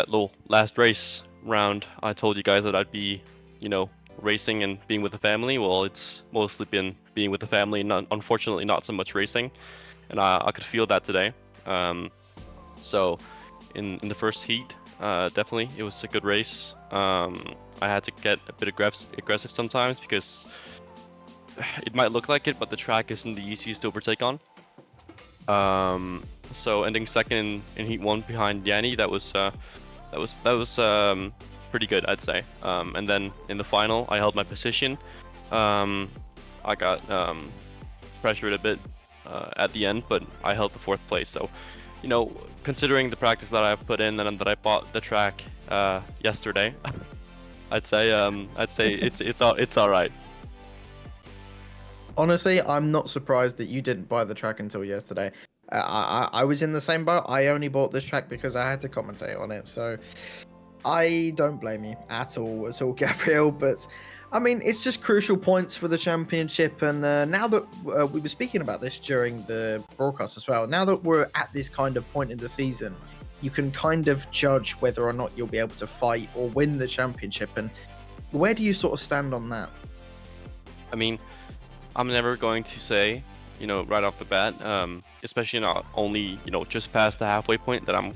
last race round, I told you guys that I'd be, you know, racing and being with the family. Well, it's mostly been being with the family, unfortunately not so much racing, and I could feel that today. So in the first heat, definitely it was a good race. I had to get a bit aggressive sometimes, because it might look like it, but the track isn't the easiest to overtake on. So ending second in heat 1 behind Yanni, that was pretty good, I'd say. And then in the final, I held my position. I got pressured a bit at the end, but I held the 4th place. So, you know, considering the practice that I've put in and that I bought the track yesterday, I'd say it's all right. Honestly, I'm not surprised that you didn't buy the track until yesterday. I was in the same boat. I only bought this track because I had to commentate on it. So I don't blame you at all, Gabriel. But I mean, it's just crucial points for the championship. And now that we were speaking about this during the broadcast as well, now that we're at this kind of point in the season, you can kind of judge whether or not you'll be able to fight or win the championship. And where do you sort of stand on that? I mean, I'm never going to say, you know, right off the bat, especially not only, you know, just past the halfway point that I'm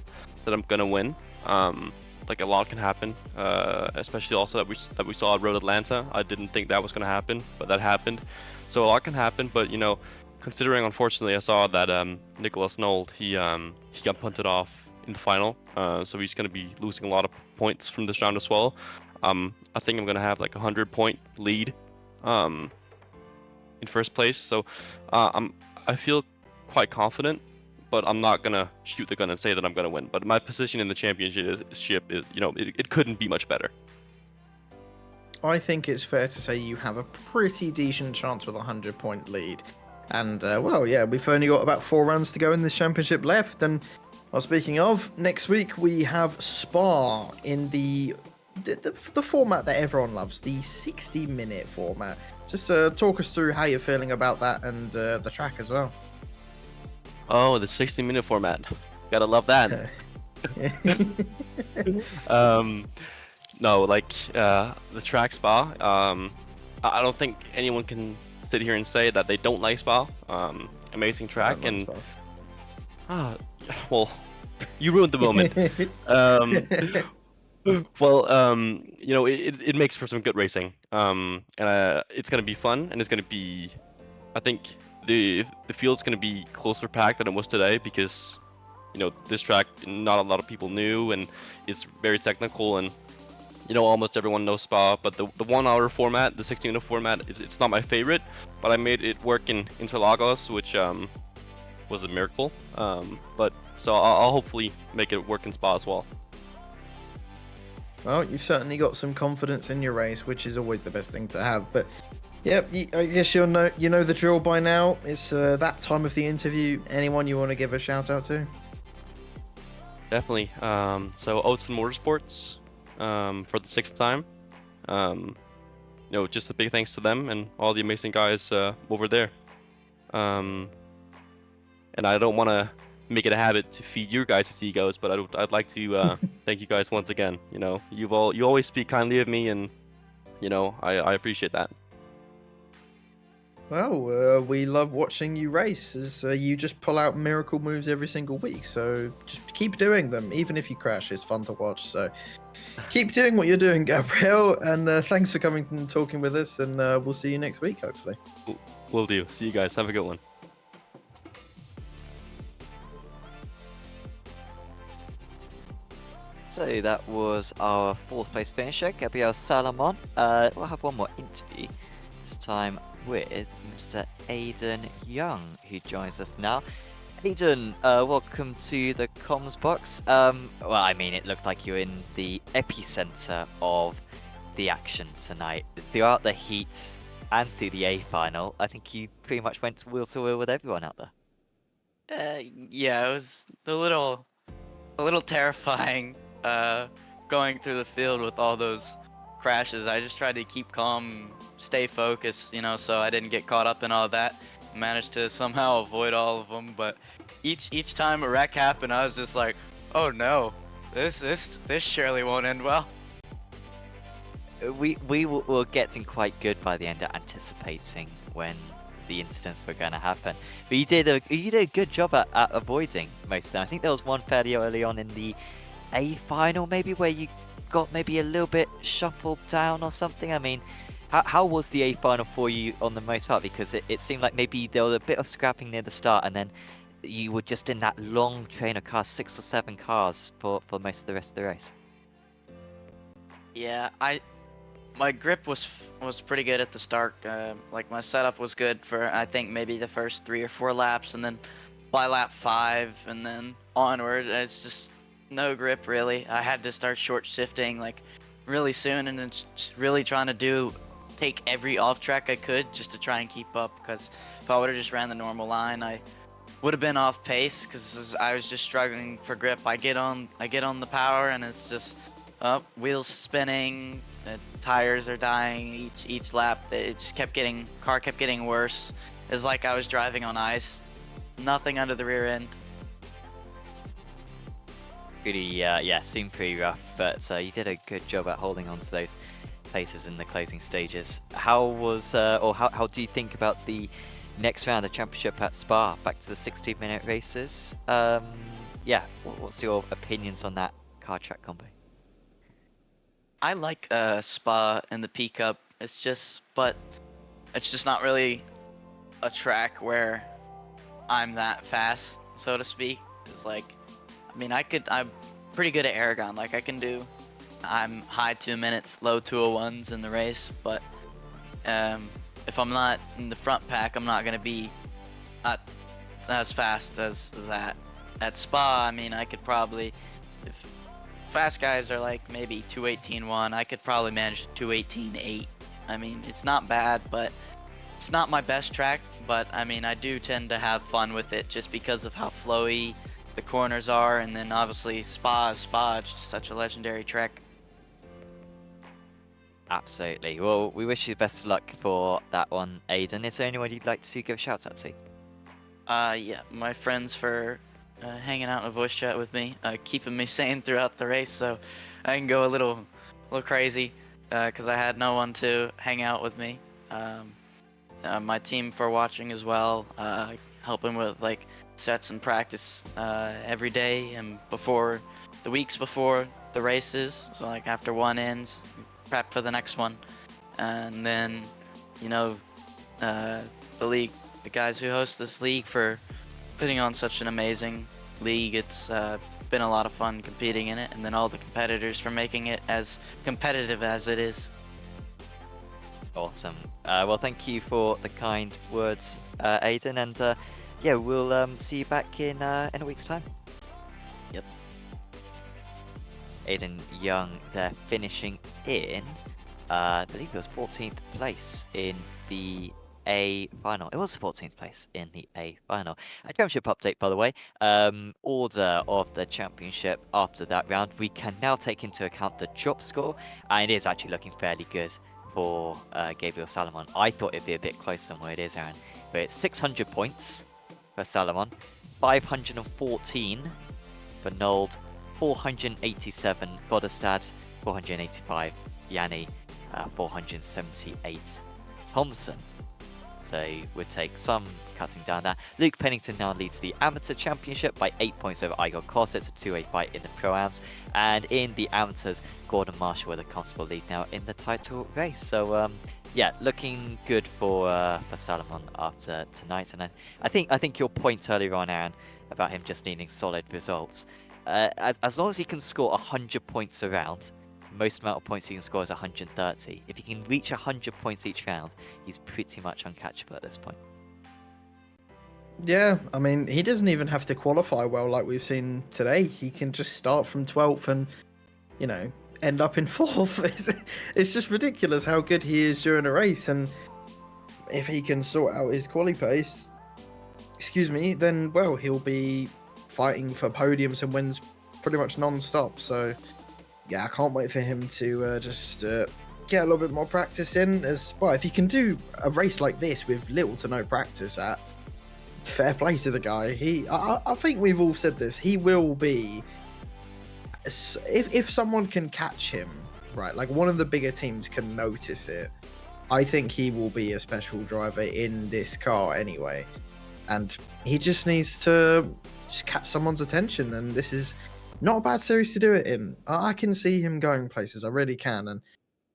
gonna win. Like a lot can happen, especially also that we saw at Road Atlanta. I didn't think that was gonna happen, but that happened. So a lot can happen, but you know, considering unfortunately I saw that Nicholas Nold he got punted off in the final, so he's gonna be losing a lot of points from this round as well. I think I'm gonna have like a 100-point lead. In first place, so I feel quite confident, but I'm not gonna shoot the gun and say that I'm gonna win. But my position in the championship is, you know, it couldn't be much better. I think it's fair to say you have a pretty decent chance with a 100-point lead. And, well, yeah, we've only got about 4 rounds to go in this championship left. And, well, speaking of, next week we have Spa in the format that everyone loves, the 60-minute format. Just talk us through how you're feeling about that and the track as well. Oh, the 60-minute format. Gotta love that. No, like the track Spa. I don't think anyone can sit here and say that they don't like Spa. Amazing track, and well, you ruined the moment. Well, you know, it makes for some good racing. And it's gonna be fun, and it's gonna be, I think the field's gonna be closer packed than it was today because, you know, this track not a lot of people knew, and it's very technical, and you know, almost everyone knows Spa. But the 1 hour format, the 60-minute format, it's not my favorite, but I made it work in Interlagos, which was a miracle. But so I'll hopefully make it work in Spa as well. Well, you've certainly got some confidence in your race, which is always the best thing to have. But, yep, I guess you know the drill by now. It's that time of the interview. Anyone you want to give a shout out to? Definitely. So Oats and Motorsports, for the 6th time. You know, just a big thanks to them and all the amazing guys over there. And I don't want to make it a habit to feed your guys' egos, but I'd like to thank you guys once again. You know, you always speak kindly of me, and you know, I appreciate that. Well, we love watching you race, as you just pull out miracle moves every single week. So just keep doing them, even if you crash. It's fun to watch. So keep doing what you're doing, Gabriel. And thanks for coming and talking with us. And we'll see you next week, hopefully. Will do. See you guys. Have a good one. So that was our 4th place finisher, Gabriel Salomon. We'll have one more interview, this time with Mr. Aidan Young, who joins us now. Aidan, welcome to the comms box. Well, I mean, it looked like you were in the epicenter of the action tonight. Throughout the heats and through the A final, I think you pretty much went wheel to wheel with everyone out there. Yeah, it was a little terrifying going through the field with all those crashes. I just tried to keep calm, stay focused, you know, so I didn't get caught up in all that. Managed to somehow avoid all of them, but each time a wreck happened, I was just like, oh no, this surely won't end well. We were getting quite good by the end at anticipating when the incidents were going to happen, but you did a good job at avoiding most of them. I think there was one fairly early on in the A final, maybe, where you got maybe a little bit shuffled down or something. I mean, how was the A final for you on the most part? Because it seemed like maybe there was a bit of scrapping near the start, and then you were just in that long train of cars, 6 or 7 cars for most of the rest of the race. Yeah, my grip was pretty good at the start. Like, my setup was good for, I think, maybe the first 3 or 4 laps, and then by lap 5 and then onward, it's just no grip really. I had to start short shifting like really soon, and it's just really trying to do take every off track I could just to try and keep up, because if I would have just ran the normal line, I would have been off pace because I was just struggling for grip. I get on the power and it's just wheels spinning, the tires are dying each lap. It just car kept getting worse. It's like I was driving on ice, nothing under the rear end. Really, yeah, seemed pretty rough, but you did a good job at holding on to those places in the closing stages. How was, or how do you think about the next round of championship at Spa? Back to the 60-minute races. Yeah, what's your opinions on that car track combo? I like Spa and the P Cup. It's just not really a track where I'm that fast, so to speak. It's like, I mean, I'm pretty good at Aragon. Like I'm high 2 minutes, low 201s in the race, but if I'm not in the front pack, I'm not gonna be as fast as that. At Spa, I mean, I could probably, if fast guys are like maybe 218.1, I could probably manage 218.8. I mean, it's not bad, but it's not my best track. But I mean, I do tend to have fun with it just because of how flowy the corners are, and then obviously Spa is Spa. It's just such a legendary track. Absolutely. Well, we wish you the best of luck for that one, Aiden. Is there anyone you'd like to give a shout out to? Yeah, my friends for hanging out in a voice chat with me, keeping me sane throughout the race, so I can go a little crazy, because I had no one to hang out with me. My team for watching as well, helping with like sets and practice every day and before the weeks before the races. So like after one ends, prep for the next one, and then the league, the guys who host this league for putting on such an amazing league. It's been a lot of fun competing in it, and then all the competitors for making it as competitive as it is. Awesome. Well, thank you for the kind words, Aiden, and yeah, we'll see you back in a week's time. Yep. Aiden Young there, finishing in, I believe it was 14th place in the A final. It was 14th place in the A final. A championship update, by the way. Order of the championship after that round. We can now take into account the drop score, and it is actually looking fairly good for Gabriel Salomon. I thought it'd be a bit closer than where it is, Aaron. But it's 600 points for Salomon, 514 for Nold, 487 Godestad, 485 Yanni, 478 Thompson. So we'll take some cutting down there. Luke Pennington now leads the Amateur Championship by 8 points over Igor Koss. It's a two-way fight in the Pro-Ams. And in the Amateurs, Gordon Marshall with a comfortable lead now in the title race. So yeah, looking good for Salomon after tonight. And I think your point earlier on, Aaron, about him just needing solid results. As long as he can score 100 points a round, most amount of points he can score is 130. If he can reach 100 points each round, he's pretty much uncatchable at this point. Yeah, I mean, he doesn't even have to qualify well like we've seen today. He can just start from 12th and, end up in 4th. It's just ridiculous how good he is during a race. And if he can sort out his quali pace, then, well, he'll be fighting for podiums and wins pretty much non-stop. So yeah, I can't wait for him to just get a little bit more practice in. As well, if he can do a race like this with little to no practice at, fair play to the guy. I think we've all said this. He will be, if someone can catch him, right, like one of the bigger teams can notice it, I think he will be a special driver in this car anyway. And he just needs to just catch someone's attention, and this is not a bad series to do it in. I can see him going places, I really can, and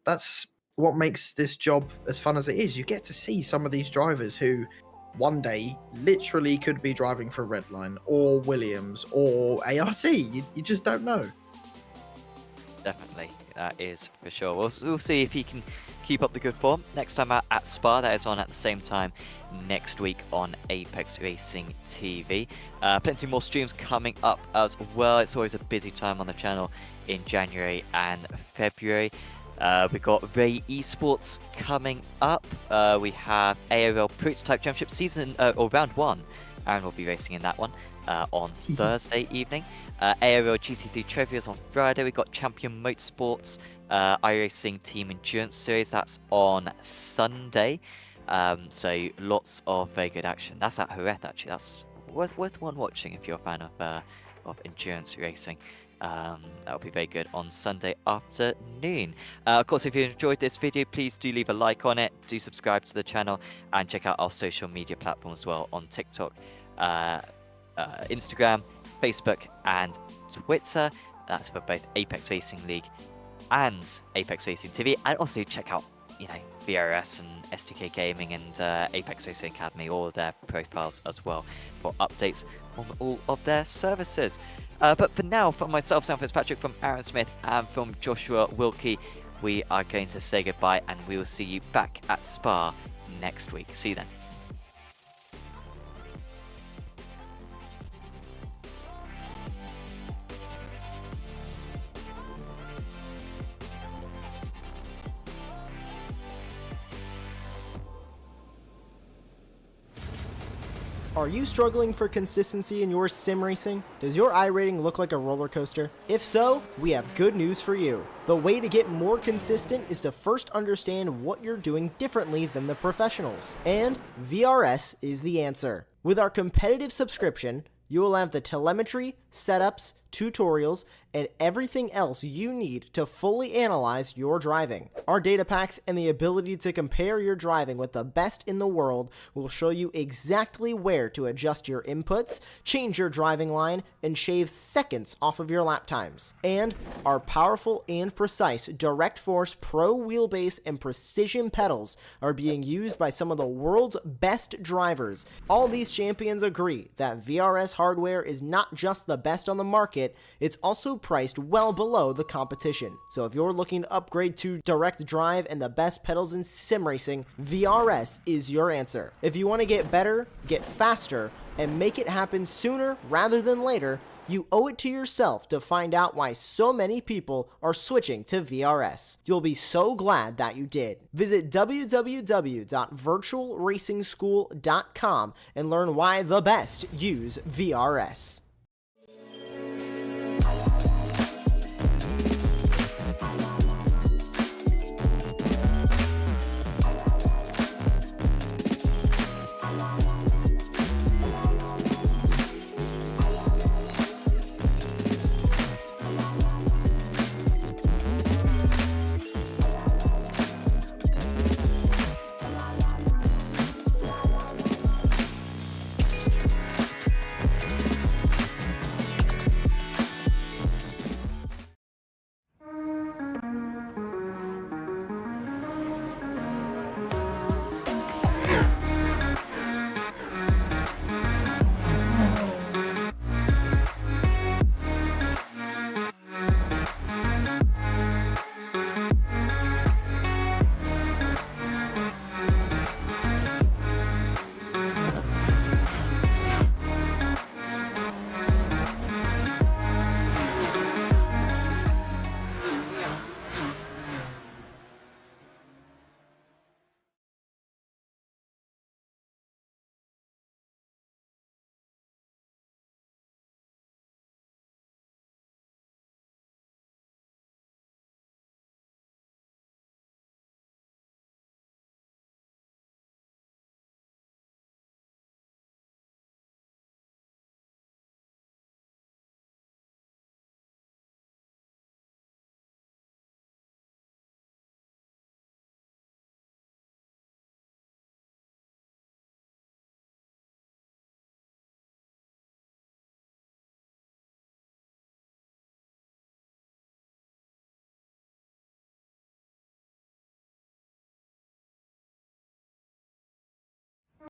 that's what makes this job as fun as it is. You get to see some of these drivers who one day literally could be driving for Redline or Williams or ART. You just don't know. Definitely, that is for sure. We'll see if he can keep up the good form next time out at Spa. That is on at the same time next week on Apex Racing TV. Plenty more streams coming up as well. It's always a busy time on the channel in January and February. We've got Ray Esports coming up. We have ARA Prototype Championship season or round 1. Aaron will be racing in that one on Thursday evening. ARA GT3 Trivias on Friday. We've got Champion Motorsports iRacing Team Endurance Series. That's on Sunday. So lots of very good action. That's at Jerez actually. That's worth one watching if you're a fan of endurance racing. That'll be very good on Sunday afternoon. Of course, if you enjoyed this video, please do leave a like on it, do subscribe to the channel, and check out our social media platforms as well on TikTok, Instagram, Facebook, and Twitter. That's for both Apex Racing League and Apex Racing TV. And also check out, VRS and SDK Gaming and Apex Racing Academy, all of their profiles as well for updates on all of their services. But for now, from myself, Sam Fitzpatrick, from Aaron Smith, and from Joshua Wilkie, we are going to say goodbye, and we will see you back at Spa next week. See you then. Are you struggling for consistency in your sim racing? Does your iRating look like a roller coaster? If so, we have good news for you. The way to get more consistent is to first understand what you're doing differently than the professionals. And VRS is the answer. With our competitive subscription, you will have the telemetry, setups, tutorials, and everything else you need to fully analyze your driving. Our data packs and the ability to compare your driving with the best in the world will show you exactly where to adjust your inputs, change your driving line, and shave seconds off of your lap times. And our powerful and precise Direct Force Pro wheelbase and precision pedals are being used by some of the world's best drivers. All these champions agree that VRS hardware is not just the best on the market, it's also priced well below the competition. So if you're looking to upgrade to direct drive and the best pedals in sim racing, VRS is your answer. If you want to get better, get faster, and make it happen sooner rather than later, you owe it to yourself to find out why so many people are switching to VRS. You'll be so glad that you did. Visit www.virtualracingschool.com and learn why the best use VRS.